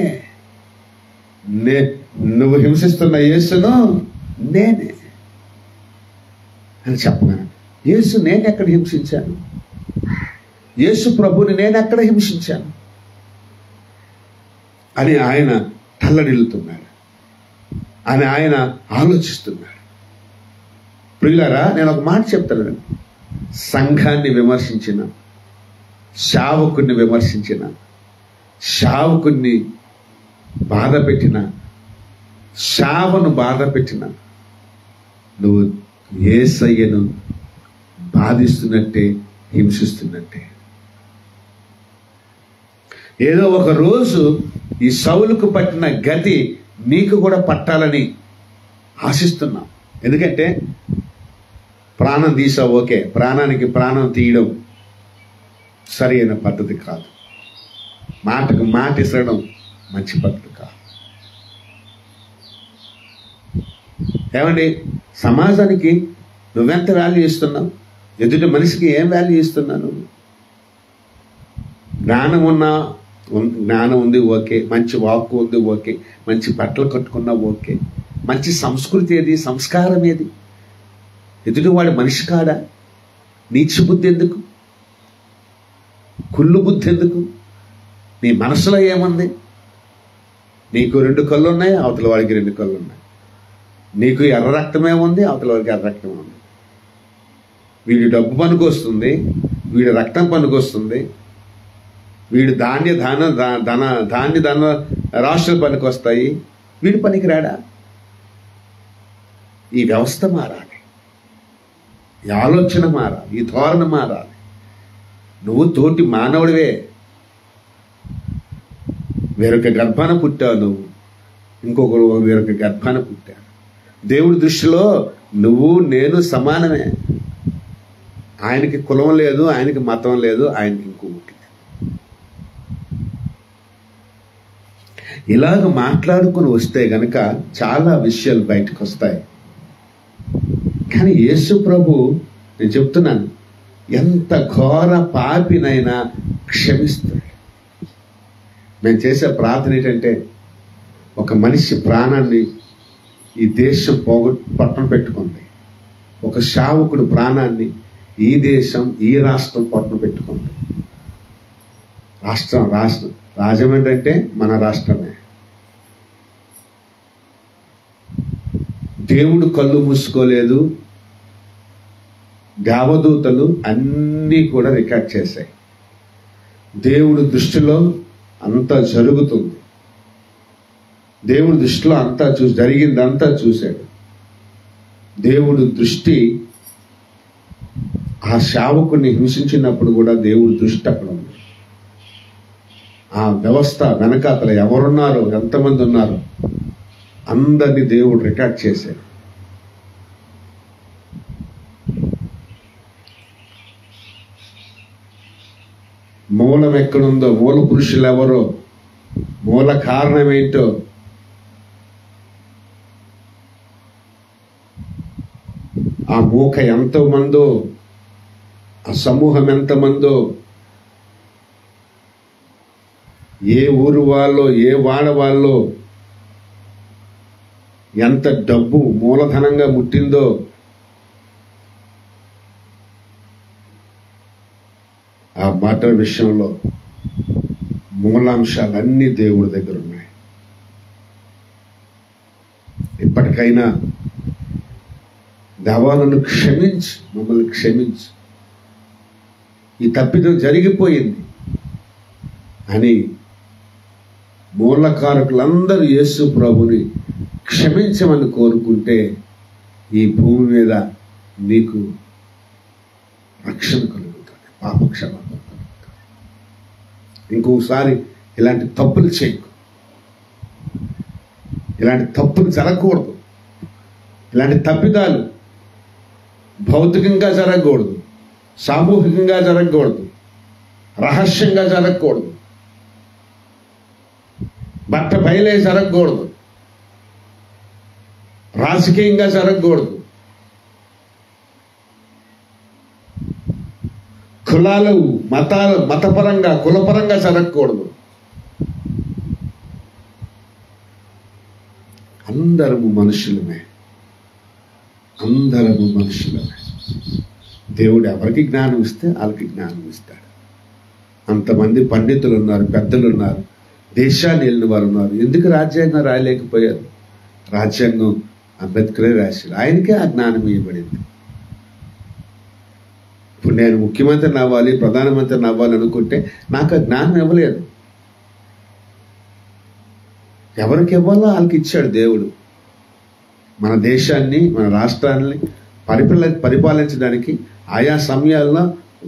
నువ్వు హింసిస్తున్న యేసును నేనే అని చెప్పగా, యేసు నేనెక్కడ హింసించాను? యేసు ప్రభుని నేనెక్కడ హింసించాను అని ఆయన తల్లడిల్లుతున్నాడు, అని ఆయన ఆలోచిస్తున్నాడు. ప్రియులారా, నేను ఒక మాట చెప్తాను. సంఘాన్ని విమర్శించిన, సేవకుడిని విమర్శించిన, సేవకుడిని బాధ పెట్టిన, సేవను బాధ పెట్టిన, నువ్వు యేసయ్యను బాధిస్తున్నట్టే, హింసిస్తున్నట్టే. ఏదో ఒక రోజు ఈ సౌలుకు పట్టిన గతి నీకు కూడా పట్టాలని ఆశిస్తున్నాం. ఎందుకంటే ప్రాణం తీసావు, ఓకే, ప్రాణానికి ప్రాణం తీయడం సరి అయిన పద్ధతి కాదు. మాటకు మాట ఇసరడం మంచి పద్ధతి కాదు. ఏమండి, సమాజానికి నువ్వెంత వాల్యూ ఇస్తున్నావు? ఎదుటి మనిషికి ఏం వాల్యూ ఇస్తున్నావు? జ్ఞానం ఉంది, ఓకే, మంచి వాక్కు ఉంది, ఓకే, మంచి బట్టలు కట్టుకున్నా ఓకే, మంచి సంస్కృతి ఏది, సంస్కారం ఏది? ఎదుటివాడు మనిషి కాడా? నీచ బుద్ధి ఎందుకు? కుళ్ళు బుద్ధి ఎందుకు? నీ మనసులో ఏముంది? నీకు 2 కళ్ళు ఉన్నాయి, అవతల వాడికి 2 కళ్ళు ఉన్నాయి. నీకు ఎర్ర రక్తమే ఉంది, అవతల వాడికి ఎర్ర రక్తమే ఉంది. వీడి డబ్బు పనికొస్తుంది, వీడి రక్తం పనికొస్తుంది, వీడు ధాన్య రాష్ట్రాల పనికి వస్తాయి, వీడి పనికి రాడా? ఈ వ్యవస్థ మారాలి, ఈ ఆలోచన మారాలి, ఈ ధోరణ మారాలి. నువ్వు తోటి మానవుడివే. వేరొక గర్భాన పుట్టావు, నువ్వు ఇంకొకరు వేరొక గర్భాన పుట్టావు. దేవుడి దృష్టిలో నువ్వు నేను సమానమే. ఆయనకి కులం లేదు, ఆయనకి మతం లేదు, ఆయనకి ఇంకొకటి. ఇలాగ మాట్లాడుకుని వస్తే గనక చాలా విషయాలు బయటకు వస్తాయి. కానీ యేసు ప్రభు, నేను చెప్తున్నాను, ఎంత ఘోర పాపినైనా క్షమిస్తాడు. మేము చేసే ప్రార్థన ఏంటంటే, ఒక మనిషి ప్రాణాన్ని ఈ దేశం పట్టణ పెట్టుకుంది, ఒక సేవకుడు ప్రాణాన్ని ఈ దేశం, ఈ రాష్ట్రం పట్టణ పెట్టుకుంది. రాష్ట్రం రాజమండ్రి అంటే మన రాష్ట్రమే. దేవుడు కళ్ళు మూసుకోలేదు, దేవదూతలు అన్నీ కూడా రికార్డ్ చేశాయి. దేవుడి దృష్టిలో అంతా జరుగుతుంది. దేవుడి దృష్టిలో అంతా జరిగిందంతా చూశాడు. దేవుడు దృష్టి ఆ సేవకుని హింసించినప్పుడు కూడా దేవుడి దృష్టి అక్కడ ఉంది. ఆ వ్యవస్థ వెనకాతల ఎవరున్నారో, ఎంతమంది ఉన్నారు, అందరినీ దేవుడు రికార్డ్ చేశాడు. మూలం ఎక్కడుందో, మూల పురుషులు ఎవరో, మూల కారణం ఏంటో, ఆ మూక ఎంతమందో, ఆ సమూహం ఎంతమందో, ఏ ఊరు వాళ్ళో, ఏ వాడ వాళ్ళో, ఎంత డబ్బు మూలధనంగా ముట్టిందో, ఆ మాట విషయంలో మూలాంశాలన్నీ దేవుడి దగ్గర ఉన్నాయి. ఇప్పటికైనా దేవా నన్ను క్షమించు, మమ్మల్ని క్షమించు, ఈ తప్పిదం జరిగిపోయింది అని మూలకారకులందరూ యేసు ప్రభుని క్షమించమని కోరుకుంటే ఈ భూమి మీద నీకు రక్షణ కలుగుతుంది, పాపక్షమాపణ కలుగుతుంది. ఇంకోసారి ఇలాంటి తప్పులు చేయకు, ఇలాంటి తప్పులు జరగకూడదు. ఇలాంటి తప్పిదాలు భౌతికంగా జరగకూడదు, సామూహికంగా జరగకూడదు, రహస్యంగా జరగకూడదు, బట్ట బయలే జరగకూడదు, రాజకీయంగా జరగకూడదు, కులాలు మతపరంగా కులపరంగా జరగకూడదు. అందరము మనుషులమే, అందరము మనుషులమే. దేవుడు ఎవరికి జ్ఞానం ఇస్తే వాళ్ళకి జ్ఞానం ఇస్తాడు. అంతమంది పండితులు ఉన్నారు, పెద్దలు ఉన్నారు, దేశాలు వెళ్ళిన వారు ఉన్నారు. ఎందుకు రాజ్యాంగం రాయలేకపోయారు? రాజ్యాంగం అంబేద్కరే రాశాడు, ఆయనకే ఆ జ్ఞానం ఇవ్వబడింది. ఇప్పుడు నేను ముఖ్యమంత్రిని అవ్వాలి, ప్రధానమంత్రిని అవ్వాలి అనుకుంటే నాకు ఆ జ్ఞానం ఇవ్వలేదు. ఎవరికి ఇవ్వాలో వాళ్ళకి ఇచ్చాడు దేవుడు. మన దేశాన్ని, మన రాష్ట్రాన్ని పరిపాలించడానికి ఆయా సమయాల్లో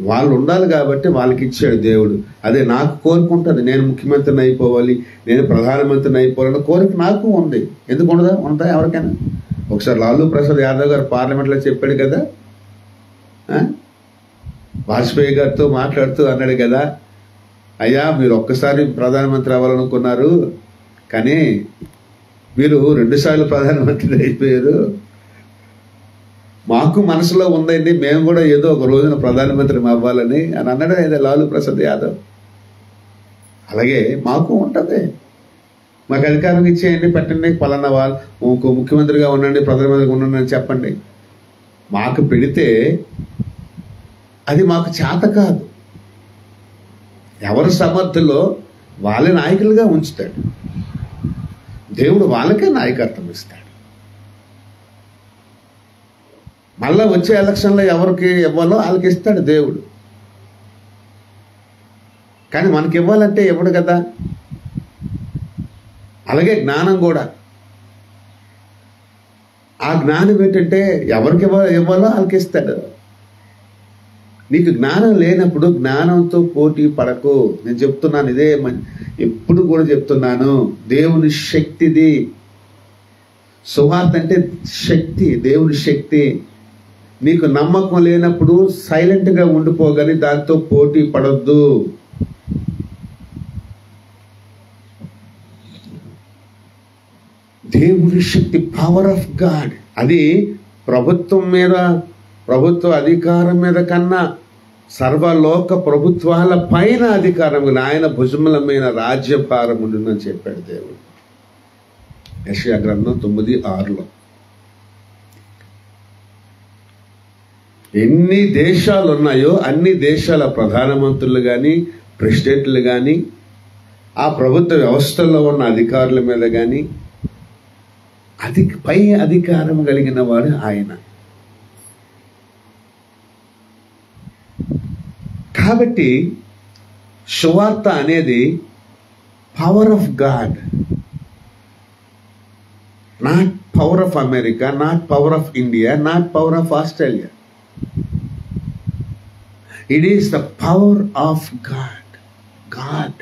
వాళ్ళు ఉండాలి కాబట్టి వాళ్ళకి ఇచ్చాడు దేవుడు. అదే నాకు కోరుకుంటుంది, నేను ముఖ్యమంత్రిని అయిపోవాలి, నేను ప్రధానమంత్రిని అయిపోవాలన్న కోరిక నాకు ఉంది. ఎందుకు ఉండదా? ఉందా ఎవరికైనా? ఒకసారి లాలూ ప్రసాద్ యాదవ్ గారు పార్లమెంట్లో చెప్పాడు కదా, వాజ్పేయి గారితో మాట్లాడుతూ అన్నాడు కదా, అయ్యా మీరు ఒక్కసారి ప్రధానమంత్రి అవ్వాలనుకున్నారు కానీ మీరు 2 సార్లు ప్రధానమంత్రి అయిపోయారు. మాకు మనసులో ఉందండి, మేము కూడా ఏదో ఒక రోజున ప్రధానమంత్రి అవ్వాలని అని అన్నాడు అయితే లాలూ ప్రసాద్ యాదవ్. అలాగే మాకు ఉంటుంది, మాకు అధికారం ఇచ్చేయండి, పెట్టండి, పలానా వాళ్ళు ముఖ్యమంత్రిగా ఉండండి, ప్రధానమంత్రిగా ఉండండి అని చెప్పండి. మాకు పెడితే అది మాకు చేత కాదు. ఎవరి సమర్థలో వాళ్ళ నాయకులుగా ఉంచుతాడు దేవుడు, వాళ్ళకే నాయకత్వం ఇస్తాడు. మళ్ళా వచ్చే ఎలక్షన్లో ఎవరికి ఇవ్వాలో వాళ్ళకి ఇస్తాడు దేవుడు. కానీ మనకి ఇవ్వాలంటే ఇవ్వడు కదా. అలాగే జ్ఞానం కూడా, ఆ జ్ఞానం ఏంటంటే ఎవరికి ఇవ్వాలో వాళ్ళకి ఇస్తాడు. నీకు జ్ఞానం లేనప్పుడు జ్ఞానంతో పోటీ పడకు. నేను చెప్తున్నాను, ఇదే ఎప్పుడు కూడా చెప్తున్నాను, దేవుని శక్తిది. సువార్త అంటే శక్తి, దేవుని శక్తి. నీకు నమ్మకం లేనప్పుడు సైలెంట్గా ఉండిపోగాని దాంతో పోటీ పడొద్దు. దేవుని శక్తి, పవర్ ఆఫ్ గాడ్, అది ప్రభుత్వం మీద, ప్రభుత్వ అధికారం మీద కన్నా సర్వలోక ప్రభుత్వాల పైన అధికారం, ఆయన భుజముల మీద రాజ్యభారం ఉంటుందని చెప్పాడు దేవుడు. యెషయా గ్రంథం 9:6. ఎన్ని దేశాలు ఉన్నాయో అన్ని దేశాల ప్రధానమంత్రులు కానీ, ప్రెసిడెంట్లు కానీ, ఆ ప్రభుత్వ వ్యవస్థల్లో ఉన్న అధికారుల మీద కానీ పై అధికారం కలిగిన వాడు ఆయన. కాబట్టి సువార్త అనేది power of God, not power of America, not power of India, not power of Australia. It is the power of God. God.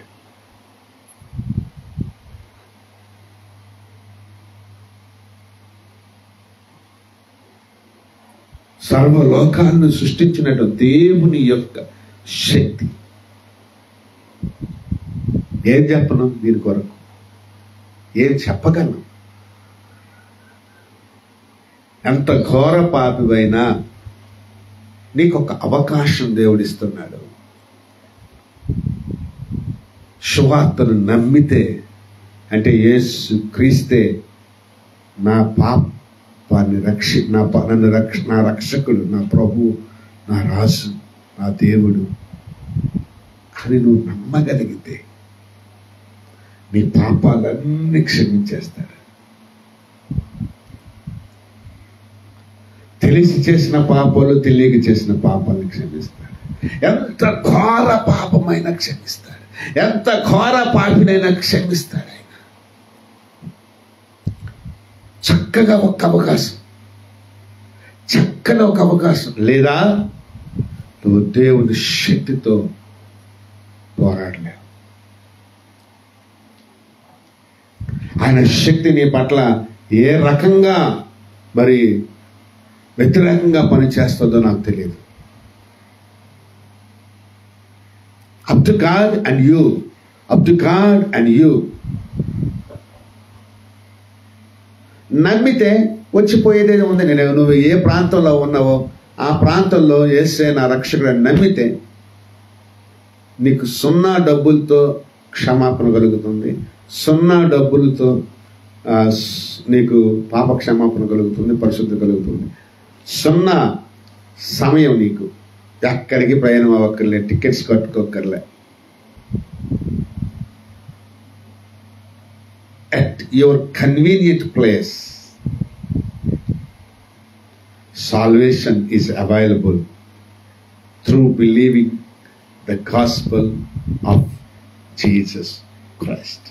సర్వలోకాలను సృష్టించినట్టు దేవుని యొక్క శక్తి. ఏం చెప్పను దీని కొరకు? ఏం చెప్పగలను? ఎంత ఘోర పాపివైనా నీకు ఒక అవకాశం దేవుడిస్తున్నాడు. సువార్తను నమ్మితే, అంటే యేసు క్రీస్తే నా పాపాన్ని నా రక్షకుడు, నా ప్రభువు, నా రాజు, నా దేవుడు అని నువ్వు నమ్మగలిగితే నీ పాపాలన్నీ క్షమించేస్తాడు. తెలిసి చేసిన పాపాలు, తెలియక చేసిన పాపాలను క్షమిస్తాడు. ఎంత ఘోర పాపమైనా క్షమిస్తాడు. ఎంత ఘోర పాపినైనా క్షమిస్తాడు ఆయన. చక్కగా ఒక అవకాశం, చక్కని ఒక అవకాశం. లేదా నువ్వు దేవుని శక్తితో పోరాడలేవు. ఆయన శక్తి నీ పట్ల ఏ రకంగా మరి వ్యతిరేకంగా పనిచేస్తుందో నాకు తెలియదు. Up to God and you, up to God and you. నమ్మితే వచ్చిపోయేదే ఉంది. నువ్వు ఏ ప్రాంతంలో ఉన్నావో ఆ ప్రాంతంలో యేసే నా రక్షకుడు అని నమ్మితే నీకు 0 డబ్బులతో క్షమాపణ కలుగుతుంది, 0 డబ్బులతో నీకు పాప క్షమాపణ కలుగుతుంది, పరిశుద్ధి కలుగుతుంది. 0 సమయం, నీకు ఎక్కడికి ప్రయాణం అవ్వక్కర్లే, tickets కట్టుకోక్కర్లే. At your convenient place, salvation is available through believing the gospel of Jesus Christ.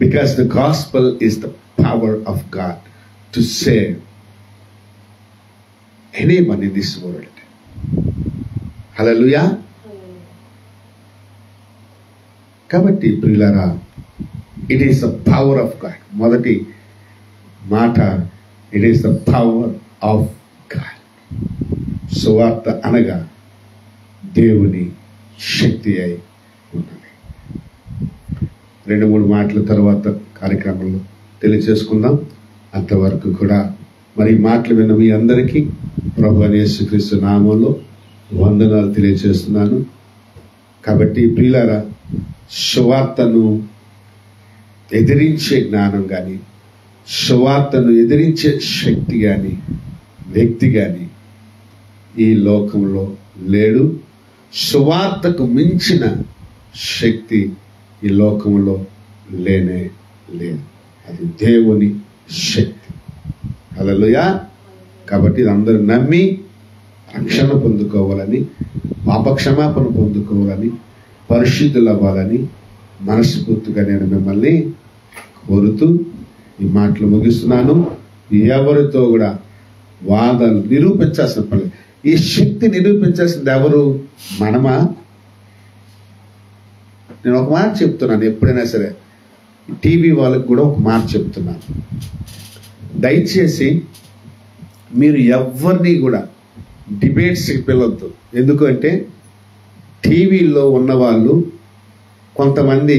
Because the gospel is the power of God to save anyone in this world. Hallelujah. కాబట్టి ప్రియులారా, it is the power of God. మొదటి మాట, it is the power of God. సువార్త అనగా దేవుని శక్తి అయి ఉన్నది. 2-3 మాటల తర్వాత కార్యక్రమంలో తెలియజేసుకుందాం. అంతవరకు కూడా మరి మాటలు విన్న మీ అందరికీ ప్రభువైన యేసుక్రీస్తు నామములో వందనాలు తెలియజేస్తున్నాను. కాబట్టి ప్రియులారా, సువార్తను ఎదిరించే జ్ఞానం కానీ, సువార్తను ఎదిరించే శక్తి కానీ, వ్యక్తి కానీ ఈ లోకంలో లేడు. సువార్తకు మించిన శక్తి ఈ లోకంలో లేనే లేదు. అది దేవుని శక్తి. హల్లెలూయా. కాబట్టి అందరూ నమ్మి రక్షణ పొందుకోవాలని, పాపక్షమాపణ పొందుకోవాలని, పరిశుద్ధులు అవ్వాలని మనస్ఫూర్తిగా నేను మిమ్మల్ని కోరుతూ ఈ మాటలు ముగిస్తున్నాను. ఎవరితో కూడా వాదనలు నిరూపించాల్సిన పని. ఈ శక్తి నిరూపించాల్సింది ఎవరు? మనమా? నేను ఒక మాట చెప్తున్నాను, ఎప్పుడైనా సరే టీవీ వాళ్ళకి కూడా ఒక మాట చెప్తున్నాను. దయచేసి మీరు ఎవరిని కూడా డిబేట్స్కి పిలవద్దు. ఎందుకంటే టీవీలో ఉన్నవాళ్ళు కొంతమంది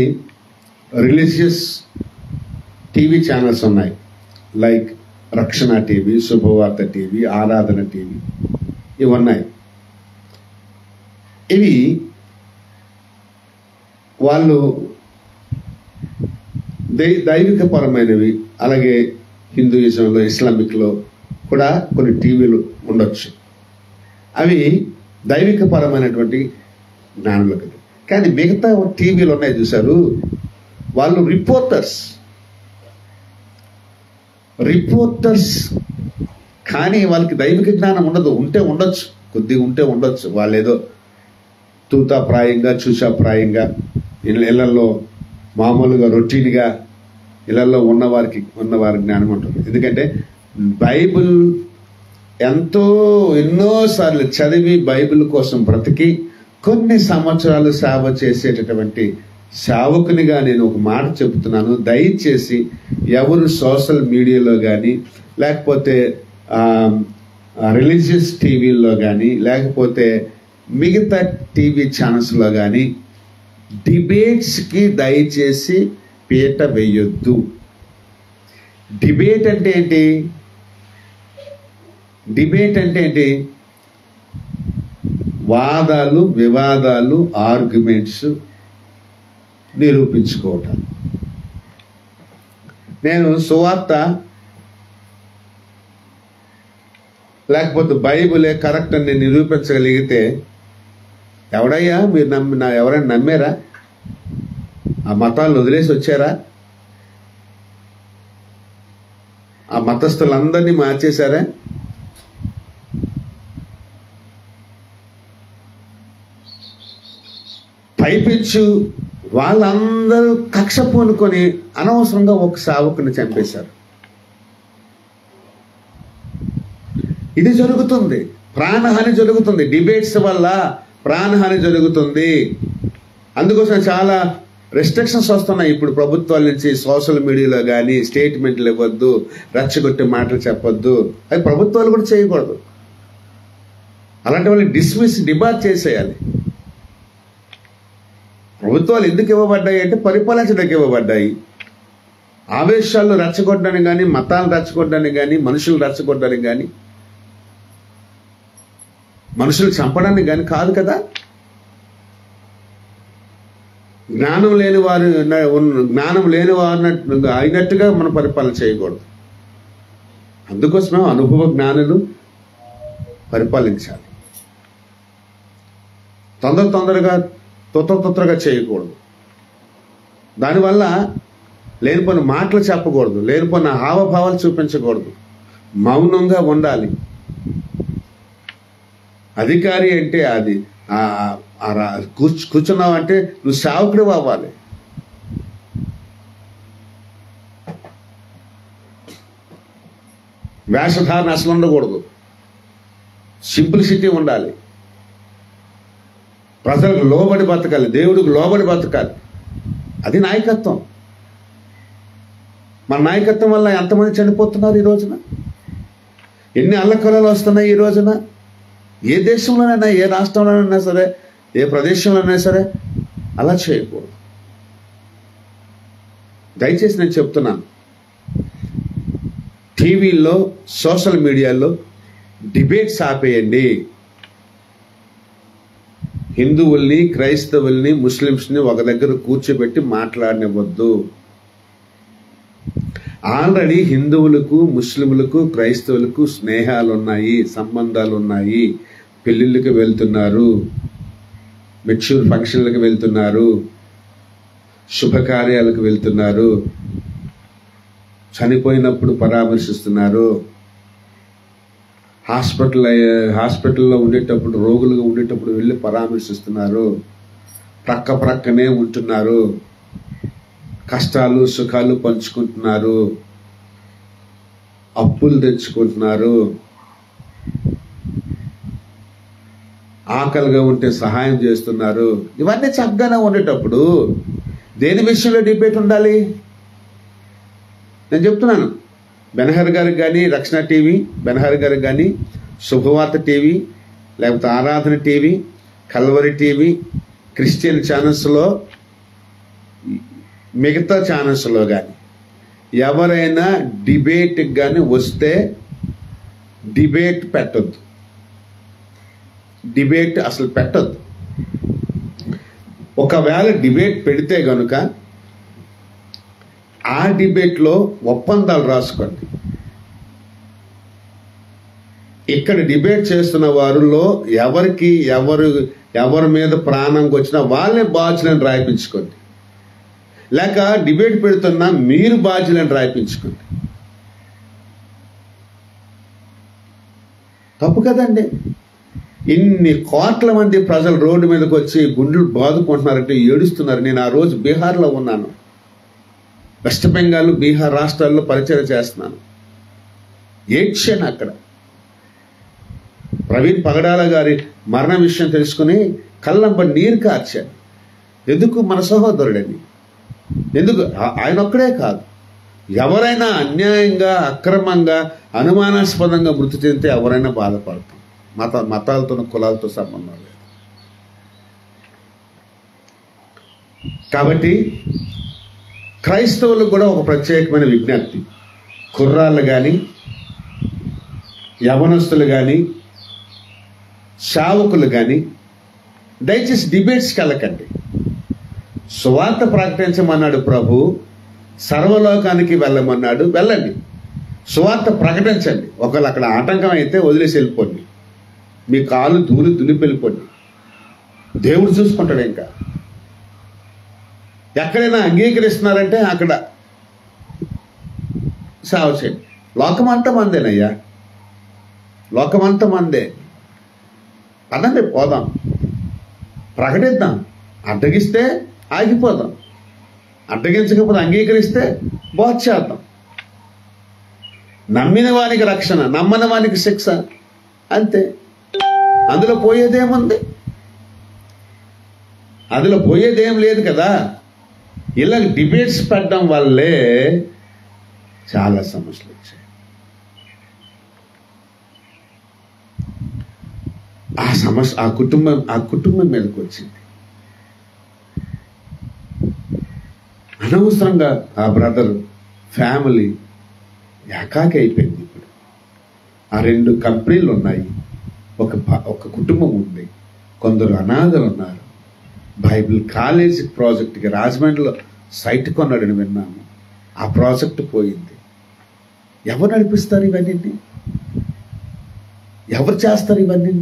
రిలీజియస్ టీవీ ఛానల్స్ ఉన్నాయి, లైక్ రక్షణ టీవీ, శుభవార్త టీవీ, ఆరాధన టీవీ, ఇవి ఉన్నాయి. ఇవి వాళ్ళు దైవికపరమైనవి. అలాగే హిందూయిజంలో, ఇస్లామిక్లో కూడా కొన్ని టీవీలు ఉండొచ్చు. అవి దైవికపరమైనటువంటి జ్ఞానులు కదా. కానీ మిగతా టీవీలు ఉన్నాయి చూసారు, వాళ్ళు రిపోర్టర్స్ కానీ వాళ్ళకి దైవిక జ్ఞానం ఉండదు. ఉంటే ఉండొచ్చు, కొద్దిగా ఉంటే ఉండొచ్చు. వాళ్ళు ఏదో తూతాప్రాయంగా, చూసాప్రాయంగా ఇళ్లలో మామూలుగా రొటీన్గా ఇళ్లలో ఉన్నవారి జ్ఞానం ఉంటుంది. ఎందుకంటే బైబిల్ ఎన్నోసార్లు చదివి బైబిల్ కోసం బ్రతికి కొన్ని సంవత్సరాలు సేవ చేసేటటువంటి సేవకునిగా నేను ఒక మాట చెబుతున్నాను. దయచేసి ఎవరు సోషల్ మీడియాలో కానీ లేకపోతే రిలీజియస్ టీవీల్లో కానీ లేకపోతే మిగతా టీవీ ఛానల్స్లో కానీ డిబేట్స్కి దయచేసి పీట వేయొద్దు. డిబేట్ అంటే ఏంటి? డిబేట్ అంటే ఏంటి? వాదాలు, వివాదాలు, ఆర్గ్యుమెంట్స్ నిరూపించుకోవటం. నేను సువార్త లేకపోతే బైబిలే కరెక్ట్ అని నేను నిరూపించగలిగితే ఎవడయ్యా మీరు ఎవరైనా నమ్మారా? ఆ మతాలను వదిలేసి వచ్చారా? ఆ మతస్థులందరినీ మార్చేశారా? పైపిచ్చు వాళ్ళందరూ కక్ష పూనుకొని అనవసరంగా ఒక సేవకుని చంపేశారు. ఇది జరుగుతుంది, ప్రాణహాని జరుగుతుంది. డిబేట్స్ వల్ల ప్రాణహాని జరుగుతుంది. అందుకోసం చాలా రెస్ట్రిక్షన్స్ వస్తున్నాయి ఇప్పుడు ప్రభుత్వాల నుంచి. సోషల్ మీడియాలో కానీ స్టేట్మెంట్లు ఇవ్వద్దు, రెచ్చగొట్టే మాటలు చెప్పొద్దు. అది ప్రభుత్వాలు కూడా చేయకూడదు. అలాంటి వాళ్ళని డిబార్ చేసేయాలి. ప్రభుత్వాలు ఎందుకు ఇవ్వబడ్డాయి అంటే పరిపాలించడానికి ఇవ్వబడ్డాయి. ఆవేశాలు రెచ్చగొట్టడానికి కానీ, మతాలు రెచ్చగొట్టడానికి కానీ, మనుషులు రెచ్చగొట్టడానికి కానీ, మనుషులు చంపడానికి కానీ కాదు కదా. జ్ఞానం లేని వారు అయినట్టుగా మనం పరిపాలన చేయకూడదు. అందుకోసమే అనుభవ జ్ఞానులు పరిపాలించాలి. తొందరగా తొందరగా చేయకూడదు. దానివల్ల లేనిపోయిన మాటలు చెప్పకూడదు, లేనిపోయిన హావభావాలు చూపించకూడదు. మౌనంగా ఉండాలి. అధికారి అంటే అది కూర్చున్నావు అంటే నువ్వు సేవకుడు అవ్వాలి. వేషధారణ అసలు ఉండకూడదు. సింప్లిసిటీ ఉండాలి. ప్రజలకు లోబడి బతకాలి, దేవుడికి లోబడి బతకాలి. అది నాయకత్వం. మన నాయకత్వం వల్ల ఎంతమంది చనిపోతున్నారు ఈ రోజున? ఎన్ని అల్లకలలు వస్తున్నాయి ఈ రోజున? ఏ దేశంలోనైనా, ఏ రాష్ట్రంలోనైనా సరే, ఏ ప్రదేశంలోనైనా సరే అలా చేయకూడదు. దయచేసి నేను చెప్తున్నాను, టీవీల్లో, సోషల్ మీడియాలో డిబేట్స్ ఆపేయండి. హిందువుల్ని, క్రైస్తవుల్ని, ముస్లిమ్స్ని ఒక దగ్గర కూర్చోబెట్టి మాట్లాడనివ్వద్దు. ఆల్రెడీ హిందువులకు, ముస్లింలకు, క్రైస్తవులకు స్నేహాలు ఉన్నాయి, సంబంధాలు ఉన్నాయి. పెళ్ళిళ్ళకి వెళ్తున్నారు, మెచ్యూర్ ఫంక్షన్లకు వెళ్తున్నారు, శుభకార్యాలకు వెళ్తున్నారు, చనిపోయినప్పుడు పరామర్శిస్తున్నారు, హాస్పిటల్లో ఉండేటప్పుడు, రోగులుగా ఉండేటప్పుడు వెళ్ళి పరామర్శిస్తున్నారు, ప్రక్కనే ఉంటున్నారు, కష్టాలు సుఖాలు పంచుకుంటున్నారు, అప్పులు తెచ్చుకుంటున్నారు, ఆకలిగా ఉంటే సహాయం చేస్తున్నారు. ఇవన్నీ చక్కగానే ఉండేటప్పుడు దేని విషయంలో డిబేట్ ఉండాలి? నేను చెప్తున్నాను, బెనహర్ గారికి కానీ, రక్షణ టీవీ బెనహర్ గారికి కానీ, శుభవార్త టీవీ, లేకపోతే ఆరాధన టీవీ, కల్వరి టీవీ, క్రిస్టియన్ ఛానల్స్లో, మిగతా ఛానల్స్లో కానీ ఎవరైనా డిబేట్కి కానీ వస్తే డిబేట్ పెట్టద్దు. డిబేట్ అసలు పెట్టద్దు. ఒకవేళ డిబేట్ పెడితే గనుక ఆ డిబేట్లో ఒప్పందాలు రాసుకోండి. ఇక్కడ డిబేట్ చేస్తున్న వారిలో ఎవరి మీద ప్రాణంకి వచ్చినా వాళ్ళే బాధ్యులను రాయించుకోండి. లేక డిబేట్ పెడుతున్నా మీరు బాధ్యులను రాయించుకోండి. తప్పు కదండి. ఇన్ని కోట్ల మంది ప్రజలు రోడ్డు మీదకి వచ్చి గుండెలు బాదుకుంటున్నారంటే ఏడుస్తున్నారు. నేను ఆ రోజు బీహార్లో ఉన్నాను. వెస్ట్ బెంగాల్, బీహార్ రాష్ట్రాల్లో పరిచయం చేస్తున్నాను. ఏడ్చాను అక్కడ. ప్రవీణ్ పగడాల గారి మరణ విషయం తెలుసుకుని కళ్ళంబ నీరు కార్చాను. ఎందుకు? మన సహోదరుడని. ఎందుకు? ఆయన ఒక్కడే కాదు, ఎవరైనా అన్యాయంగా, అక్రమంగా అనుమానాస్పదంగా మృతి చెందితే ఎవరైనా బాధపడతాం. మతాలతో కులాలతో సంబంధం లేదు. కాబట్టి క్రైస్తవులకు కూడా ఒక ప్రత్యేకమైన విజ్ఞప్తి. కుర్రాళ్ళు కానీ, యవనస్తులు కానీ, సేవకులు కానీ దయచేసి డిబేట్స్కి వెళ్ళకండి. సువార్త ప్రకటించమన్నాడు ప్రభు, సర్వలోకానికి వెళ్ళమన్నాడు, వెళ్ళండి, సువార్త ప్రకటించండి. ఒకవేళ అక్కడ ఆటంకం అయితే వదిలేసి వెళ్ళిపోండి, మీ కాలు ధూళి దులిపి వెళ్ళిపోండి, దేవుడు చూసుకుంటాడు. ఇంకా ఎక్కడైనా అంగీకరిస్తున్నారంటే అక్కడ సేవ చేయండి. లోకమంతా మందేనయ్యా, లోకమంతా మందే. పదండి, పోదాం, ప్రకటిద్దాం. అడ్డగిస్తే ఆగిపోదాం, అడ్డగించకపోతే అంగీకరిస్తే బోధ చేద్దాం. నమ్మిన వానికి రక్షణ, నమ్మని వానికి శిక్ష, అంతే. అందులో పోయేదేముంది? అందులో పోయేదేం లేదు కదా. ఇలా డిబేట్స్ పెట్టడం వల్లే చాలా సమస్యలు వచ్చాయి. ఆ సమస్య ఆ కుటుంబం మీదకి వచ్చింది. అనవసరంగా ఆ బ్రదర్ ఫ్యామిలీ ఏకాకి అయిపోయింది. ఇప్పుడు ఆ 2 కంపెనీలు ఉన్నాయి, ఒక కుటుంబం ఉంది, కొందరు అనాథలు ఉన్నారు. బైబిల్ కాలేజ్ ప్రాజెక్ట్కి రాజమండ్రిలో సైట్ కొన్నాడని విన్నాము. ఆ ప్రాజెక్ట్ పోయింది. ఎవరు నడిపిస్తారు ఇవన్నీ? ఎవరు చేస్తారు ఇవన్నీ?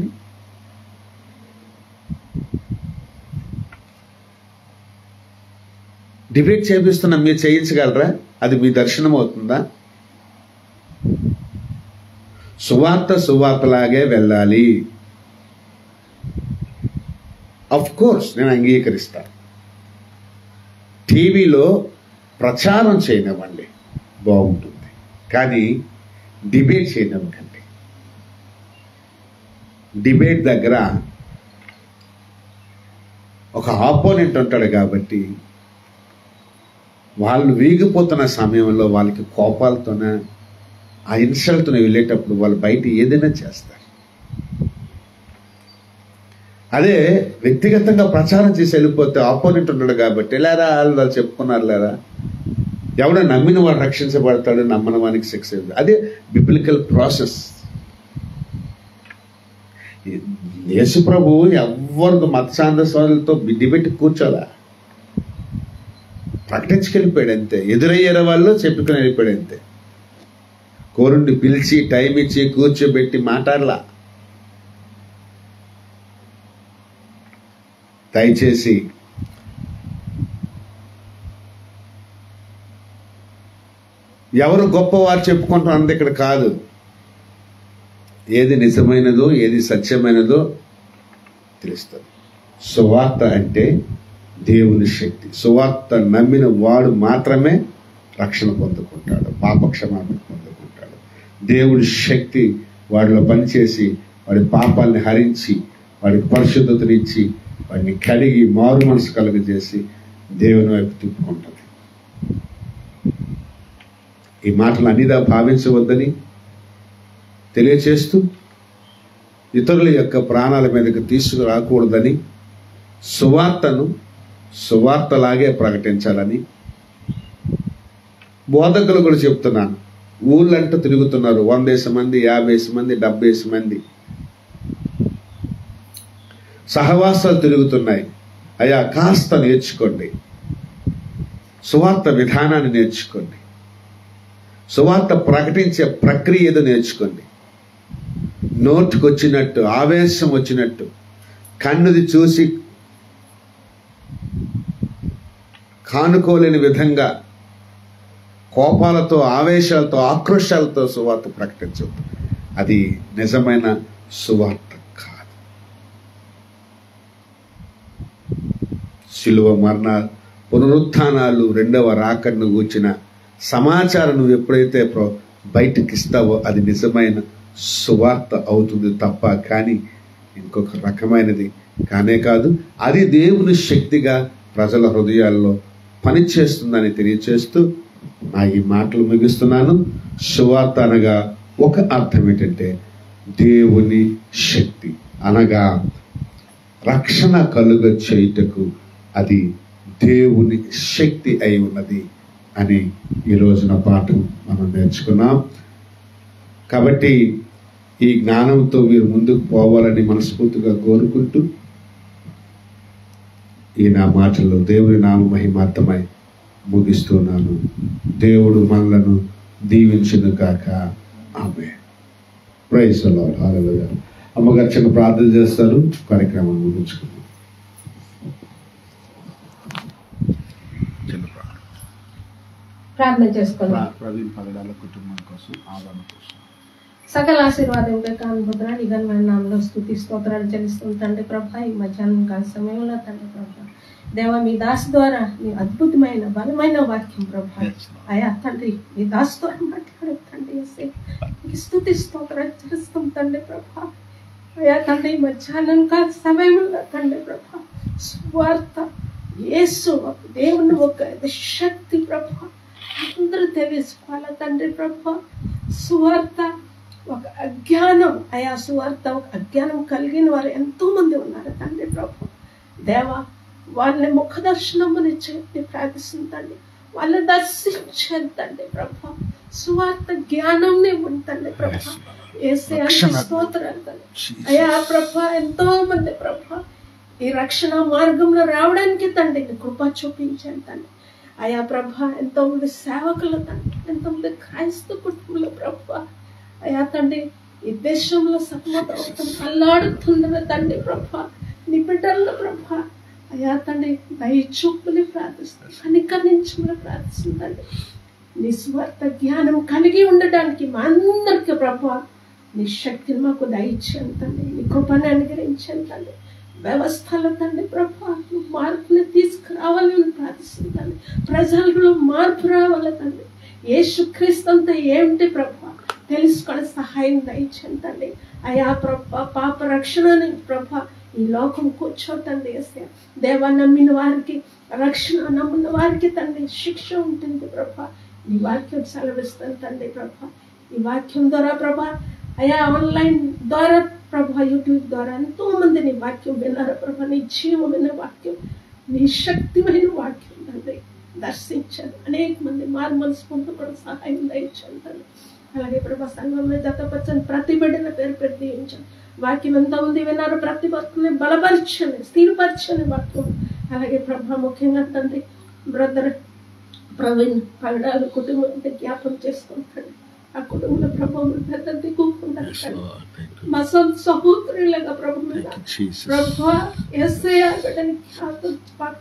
డిబేట్ చేపిస్తున్నా, మీరు చేయించగలరా? అది మీ దర్శనం అవుతుందా? సువార్తలాగే వెళ్ళాలి. అఫ్ కోర్స్ నేను అంగీకరిస్తా. టీవీలో ప్రచారం చేయనివ్వండి, బాగుంటుంది, కానీ డిబేట్ చేయనివ్వకండి. డిబేట్ దగ్గర ఒక ఆపోనెంట్ ఉంటాడు కాబట్టి వాళ్ళు వీగిపోతున్న సమయంలో వాళ్ళకి కోపాలతోనే, ఆ ఇన్సల్ట్తో వెళ్ళేటప్పుడు వాళ్ళు బయట ఏదైనా చేస్తారు. అదే వ్యక్తిగతంగా ప్రచారం చేసి వెళ్ళిపోతే ఆపోనెంట్ ఉన్నాడు కాబట్టి లేరా వాళ్ళు చెప్పుకున్నారు లేరా, ఎవడో నమ్మిన వాడు రక్షించబడతాడు, నమ్మని వానికి శిక్ష. అదే బిబ్లికల్ ప్రాసెస్. యేసు ప్రభు ఎవరు మత సాందస్వాలతో డిబేట్ కూర్చోలా, ప్రకటించుకెళ్ళిపోయాడు అంతే. ఎదురయ్యారు వాళ్ళు చెప్పుకుని వెళ్ళిపోయాడు అంతే. కోరుండి పిలిచి టైం ఇచ్చి కూర్చోబెట్టి మాట్లాడలా. దయచేసి ఎవరు గొప్పవారు చెప్పుకుంటారు అంత ఇక్కడ కాదు. ఏది నిజమైనదో ఏది సత్యమైనదో తెలుస్తుంది. సువార్త అంటే దేవుని శక్తి. సువార్త నమ్మిన వాడు మాత్రమే రక్షణ పొందుకుంటాడు, పాపక్షమాపణ పొందుకుంటాడు. దేవుడి శక్తి వాడిలో పనిచేసి వాడి పాపాలని హరించి వాడికి పరిశుద్ధతనిచ్చి వాడిని కడిగి మారు మనసు కలుగజేసి దేవుని వైపు తిప్పుకుంటుంది. ఈ మాటలు అన్నిదా భావించవద్దని తెలియచేస్తూ, ఇతరుల యొక్క ప్రాణాల మీదకి తీసుకురాకూడదని, సువార్తను సువార్తలాగే ప్రకటించాలని బోధకులు కూడా చెప్తున్నాను. ఊళ్ళంటూ తిరుగుతున్నారు, 100 మంది, 50 మంది, 70 మంది. సహవాసాలు తిరుగుతున్నాయి. అయ్యా కాస్త నేర్చుకోండి, సువార్త విధానాన్ని నేర్చుకోండి, సువార్త ప్రకటించే ప్రక్రియ ఏదో నేర్చుకోండి. నోటికి వచ్చినట్టు, ఆవేశం వచ్చినట్టు, కన్నుది చూసి కానుకోలేని విధంగా కోపాలతో, ఆవేశాలతో, ఆక్రోశాలతో సువార్త ప్రకటించవద్దు. అది నిజమైన సువార్త కాదు. శిలువ మరణ పునరుత్థానాలు, 2వ రాకడను గూర్చిన సమాచారం నువ్వు ఎప్పుడైతే బయటకి ఇస్తావో అది నిజమైన సువార్త అవుతుంది తప్ప కానీ ఇంకొక రకమైనది కానే కాదు. అది దేవుని శక్తిగా ప్రజల హృదయాల్లో పనిచేస్తుందని తెలియచేస్తూ నా ఈ మాటలు ముగిస్తున్నాను. సువార్త అనగా ఒక అర్థం ఏంటంటే దేవుని శక్తి, అనగా రక్షణ కలుగ చేయుటకు అది దేవుని శక్తి అయి ఉన్నది అని ఈ రోజున పాఠం మనం నేర్చుకున్నాం. కాబట్టి ఈ జ్ఞానంతో మీరు ముందుకు పోవాలని మనస్ఫూర్తిగా కోరుకుంటూ ఈ నా మాటల్లో దేవుని నామ మహిమార్థమై ముగిస్తున్నాను. దేవుడు మనలను దీవించును గాక. Amen. Praise the lord. Hallelujah. అమ్మగారు చిన్న ప్రార్థన చేస్తారు, కార్యక్రమం ముగించుకుందాం.
ప్రార్థన చేసుకుందాం.
ప్రవీణ్ పగడాల కుటుంబం కోసం, ఆదరణ కోసం
సకల ఆశీర్వాదం కానుభూతున్నా నీ ఘనమైన నామములో స్తుతి స్తోత్రాలు చెల్లిస్తుంది తండ్రి ప్రభా. ఈ మధ్యాహ్నం కాల సమయంలో తండ్రి ప్రభా, దేవా మీ దాసు ద్వారా నీ అద్భుతమైన బలమైన వాక్యం ప్రభా, అయా తండ్రి మీ దాసు ద్వారా మాట్లాడు తండ్రి. నీకు స్తుతి స్తోత్రాలు చెల్లిస్తాం తండ్రి ప్రభా. అయా తండ్రి మధ్యాహ్నం కాల సమయంలో తండ్రి ప్రభా, స్వార్థ యేసు దేవుని ఒక శక్తి ప్రభా అందరూ తెలుసుకోవాల తండ్రి ప్రభా. సువార్త ఒక అజ్ఞానం, అయా సువార్త ఒక అజ్ఞానం కలిగిన వారు ఎంతో మంది ఉన్నారు తండ్రి ప్రభా. దేవా వాళ్ళని ముఖ దర్శనముని చెప్పి ప్రార్థిస్తుందండి, వాళ్ళని దర్శించండి తండ్రి ప్రభా. సువార్త జ్ఞానం ఉందండి ప్రభా. యేసయ్య స్తోత్రాలు తండ్రి. అయా ప్రభా ఎంతో మంది ప్రభా ఈ రక్షణ మార్గంలో రావడానికి తండ్రి కృప చూపించండి తండ్రి. అయా ప్రభా ఎంతో మంది సేవకులు తండ్రి, ఎంతో మంది క్రైస్తవ కుటుంబంలో ప్రభా, అయా తండ్రి ఈ దేశంలో సతమతం అల్లాడుతుండగా తండ్రి ప్రభా, నీ బిడ్డల్లో ప్రభా అయా తండ్రి దయ చూపుని ప్రార్థిస్తాను, కనికరించమని ప్రార్థిస్తుందండి. నీ స్వార్థ జ్ఞానం కలిగి ఉండడానికి మా అందరికీ ప్రభా నీ శక్తిని మాకు దయచేయండి తండ్రి, నీ కృపను అనుగ్రహించండి తండ్రి. వ్యవస్థలో తండ్రి ప్రభా మార్పుని తీసుకురావాలని ప్రార్థిస్తుందండి. ప్రజల్లో మార్పు రావాలి తండ్రి. యేసుక్రీస్తు అంతా ఏమిటి ప్రభా తెలుసుకొని సహాయం దయచేయండి. అయా ప్రభా పాప రక్షణని ప్రభా ఈ లోకం కూర్చోతండి. దేవా నమ్మిన వారికి రక్షణ, నమ్మిన వారికి తండ్రి శిక్ష ఉంటుంది ప్రభా. నీ వాక్యం సెలవిస్తాను తండ్రి ప్రభా. ఈ వాక్యం ద్వారా ప్రభా అయా ఆన్లైన్ ద్వారా ప్రభా యూట్యూబ్ ద్వారా ఎంతో మంది నీ వాక్యం విన్నారు ప్రభా. నీ జీవమైన వాక్యం, నీ శక్తిమైన వాక్యం తండ్రి దర్శించండి. అనేక మంది మారు మనసు పొందుకోవడం సహాయం దయచండి తండ్రి. అలాగే ప్రభా సంఘంలో జతపరచని ప్రతి బిడ్డల పేరు పెట్టి దీవించండి. వాక్యం ఎంతమంది విన్నారు, ప్రతి భక్తుని బలపరచండి, స్థిరపరచండి వాక్యం. అలాగే ప్రభా ముఖ్యంగా తండ్రి బ్రదర్ ప్రవీణ్ పగడాల కుటుంబం జ్ఞాపం చేసుకుంటాడు. ఆ కుటుంబంలో ప్రభావం పెద్ద దిగుకుంటారు. మా సొంత సహోదరులుగా ప్రభు మీద ప్రభా యేసయ్య బిడ్డని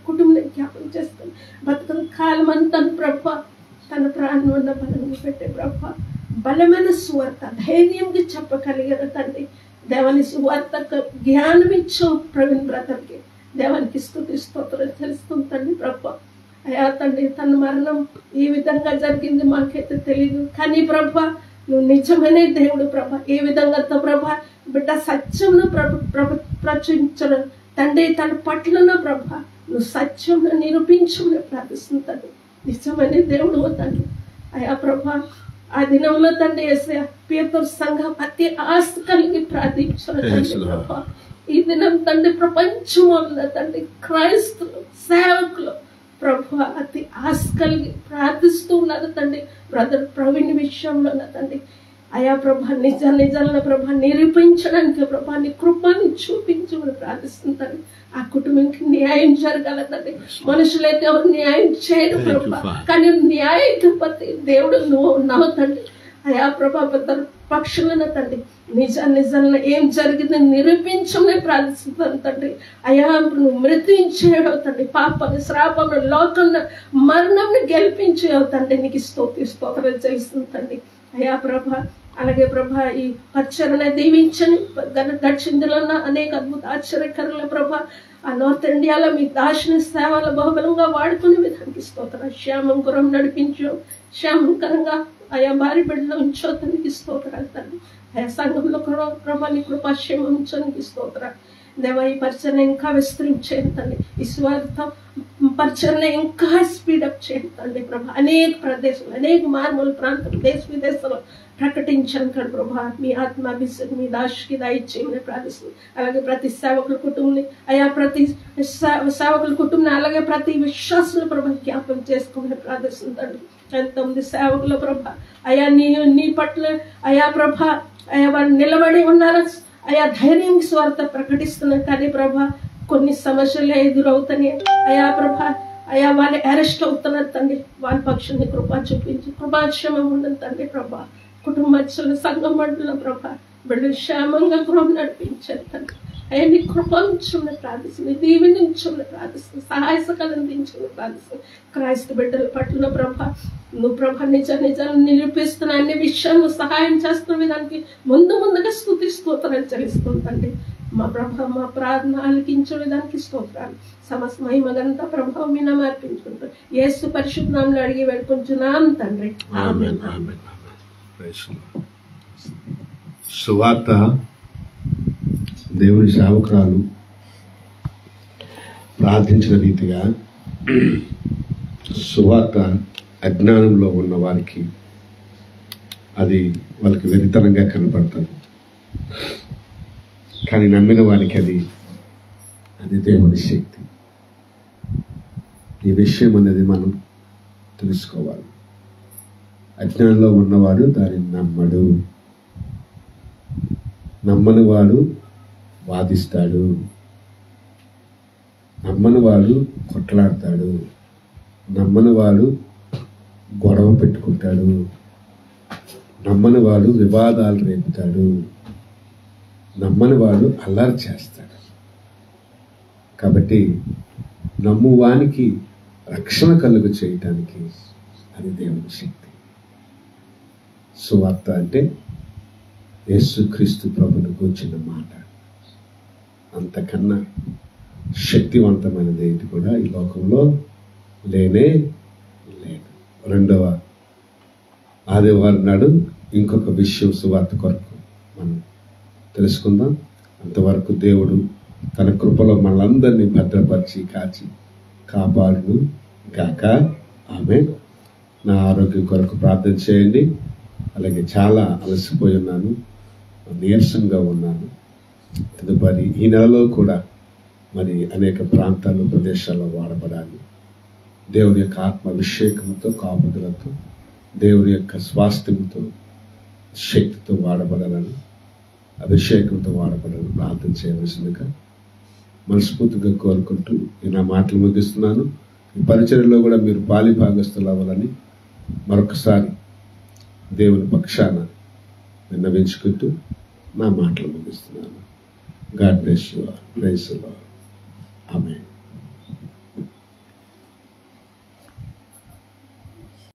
కుటుంబం జ్ఞాపం చేసుకుని బతుకుల కాలం అంతా ప్రభా తన ప్రాణం ఉన్న బలం పెట్టే ప్రభా బలమైన సువార్త ధైర్యంగా చెప్పగలిగిన తండ్రి. దేవాని సువార్త జ్ఞానం ఇచ్చు ప్రవీణ్ బ్రదర్కి. దేవానికి స్తుతి స్తోత్రం తెలుస్తుంది తండ్రి ప్రభా. అయా తండ్రి తన మరణం ఈ విధంగా జరిగింది మాకైతే తెలియదు, కానీ ప్రభా నువ్వు నిజమైన దేవుడు ప్రభా. ఏ విధంగా ప్రభా బిడ్డ సత్యంను ప్రచురించడం తండ్రి తన పట్లను ప్రభా నువ్వు సత్యంను నిరూపించమని ప్రార్థిస్తుంది. నిజమైన దేవుడు తండ్రి. అయా ప్రభా ఆ దినంలో తండ్రి పేదల సంఘం అతి ఆస్తి కలిగి ప్రార్థించారు ప్రభా. ఈ దినం తండ్రి ప్రపంచంలో తండ్రి క్రైస్తవులు సేవకులు ప్రభా అతి ఆశ కలిగి ప్రార్థిస్తూ ఉన్నారు తండ్రి. బ్రదర్ ప్రవీణ్ విషయంలో తండ్రి అయా ప్రభా నిజాలను ప్రభా నిరూపించడానికి ప్రభా నీ కృపాన్ని చూపించమని ప్రార్థిస్తుంటాను. ఆ కుటుంబానికి న్యాయం జరగాలంటే మనుషులైతే ఎవరు న్యాయం చేయరు ప్రభా, కానీ న్యాయాధిపతి దేవుడు నువ్వు ఉన్నావు తండ్రి. అయా ప్రభా పెద్ద పక్షులను తండ్రి నిజాలను ఏం జరిగిందని నిరూపించమని ప్రార్థిస్తున్నాను తండ్రి. అయా నువ్వు మృతించేయవు తండ్రి, పాపని శ్రాపను లోకంలో మరణంని గెలిపించేయవు తండ్రి. నీకు స్తోత్రం చేస్తుంది తండ్రి. అయా ప్రభా అలాగే ప్రభా ఈ పరిచరణ దీవించని దక్షిణలో అనేక అద్భుత ఆశ్చర్యకరుల ప్రభా ఆ నార్త్ ఇండియాలో మీ దార్శనిక సేవలు బహుబలంగా వాడుకునే విధానికి స్తోత్రం. శ్యామంకురం నడిపించు, శ్యామంకరంగా ఆయా భారీ బిడ్డలో ఉంచో తనకి స్తోత్రాలు తండ్రి. ఆయా సంఘంలో ప్రభా నీ కృపాశ్రయం ఉంచడానికి స్తోత్రాలు. దేవా ఈ పరిచరణ ఇంకా విస్తరించేయండి, ఈ స్వార్థ పరిచరణ ఇంకా స్పీడప్ చేయండి ప్రభా. అనేక ప్రదేశాలు, అనేక మారుమూల ప్రాంతం, దేశ విదేశాలు ప్రకటించాను ప్రభా. మీ ఆత్మాభిషేకం మీ దాసుకి దయచేయమని ప్రార్థిస్తుంది. అలాగే ప్రతి సేవకుల కుటుంబం అయా ప్రతి సేవకుల కుటుంబం అలాగే ప్రతి విశ్వాసుల ప్రభా జ్ఞాపం చేసుకోమని ప్రార్థిస్తుంది తండ్రి. 9 సేవకుల ప్రభా అయా నీ పట్ల అయా ప్రభా అయా వారు నిలబడి ఉన్నారు. అయా ధైర్యం స్వార్థ ప్రకటిస్తున్నారు. కానీ ప్రభా కొన్ని సమస్యలు ఎదురవుతున్నాయి అయా ప్రభా. అయా వాళ్ళు అరెస్ట్ అవుతున్నారు తండ్రి. వాళ్ళ పక్షాన్ని కృపా చూపించి కృపాక్షేమం ఉండదు తండ్రి ప్రభా. కుటుంబస్తులు సంఘం మండల ప్రభా బిడ్డలు క్షేమంగా గృహం నడిపించారు తండ్రి. అయ్యా నీ కృపంచుని ప్రార్థిస్తుంది, దీవించుని ప్రార్థిస్తుంది, సహాయ సకాలం దించుని ప్రార్థిస్తుంది. క్రైస్తవ బిడ్డల పట్ల ప్రభా నువ్వు ప్రభా నిజాలు నిరూపిస్తున్న అన్ని విషయాలు సహాయం చేస్తున్న విధానికి ముందుగా స్తుతిస్తోత్రాలు చెల్లిస్తుందండి. మా ప్రభా మా ప్రార్థన ఆలకించే విధానికి స్తోత్రాలు. సమస్త మహిమగంతా ప్రభావం మీద అర్పించుకుంటాం. యేసు పరిశుద్ధ నామములో అడిగి వేడుకుంటున్నాం తండ్రి.
Amen, amen, amen. Praise the lord. సువార్త దేవుని సేవకురాలు ప్రార్థించిన రీతిగా సువార్త అజ్ఞానంలో ఉన్న వారికి అది వాళ్ళకి వెరితనంగా కనపడుతుంది. కానీ నమ్మిన వారికి అది దేవుని శక్తి. ఈ విషయం అనేది మనం తెలుసుకోవాలి. అజ్ఞానంలో ఉన్నవాడు దానిని నమ్మడు. నమ్మని వాడు వాదిస్తాడు. నమ్మని వాడు కొట్లాడతాడు. నమ్మని వాడు గొడవ పెట్టుకుంటాడు. నమ్మని వాడు వివాదాలు రేపుతాడు. నమ్మని వాడు అల్లరి చేస్తాడు. కాబట్టి నమ్మువానికి రక్షణ కలుగు చేయటానికి అది దేవుని శక్తి. సువార్త అంటే యేసుక్రీస్తు ప్రభువును గూర్చిన మాట. అంతకన్నా శక్తివంతమైనది ఏంటి కూడా ఈ లోకంలో లేనే లేదు. 2వ ఆదివారం నాడు ఇంకొక విషయం సువార్త కొరకు మనం తెలుసుకుందాం. అంతవరకు దేవుడు తన కృపలో మనందరినీ భద్రపరిచి కాచి కాపాడును గాక. ఆమేన్. నా ఆరోగ్యం కొరకు ప్రార్థన చేయండి. అలాగే చాలా అలసిపోయి ఉన్నాను, నీరసంగా ఉన్నాను. తదుపరి ఈ నెలలో కూడా మరి అనేక ప్రాంతాలు ప్రదేశాల్లో వాడబడాలి. దేవుని యొక్క ఆత్మ అభిషేకంతో కాపుదలతో దేవుని యొక్క స్వాస్థ్యంతో శక్తితో వాడబడాలని అభిషేకంతో వాడబడాలని ప్రార్థన చేయవలసిందిగా మనస్ఫూర్తిగా కోరుకుంటూ నా మాటలు ముగిస్తున్నాను. ఈ పరిచర్యలో కూడా మీరు పాలిభాగస్తులు అవ్వాలని మరొకసారి దేవుని పక్షాన విన్నవించుకుంటూ నా మాటలు ముగిస్తున్నాను. God bless you all. Praise the lord. Amen.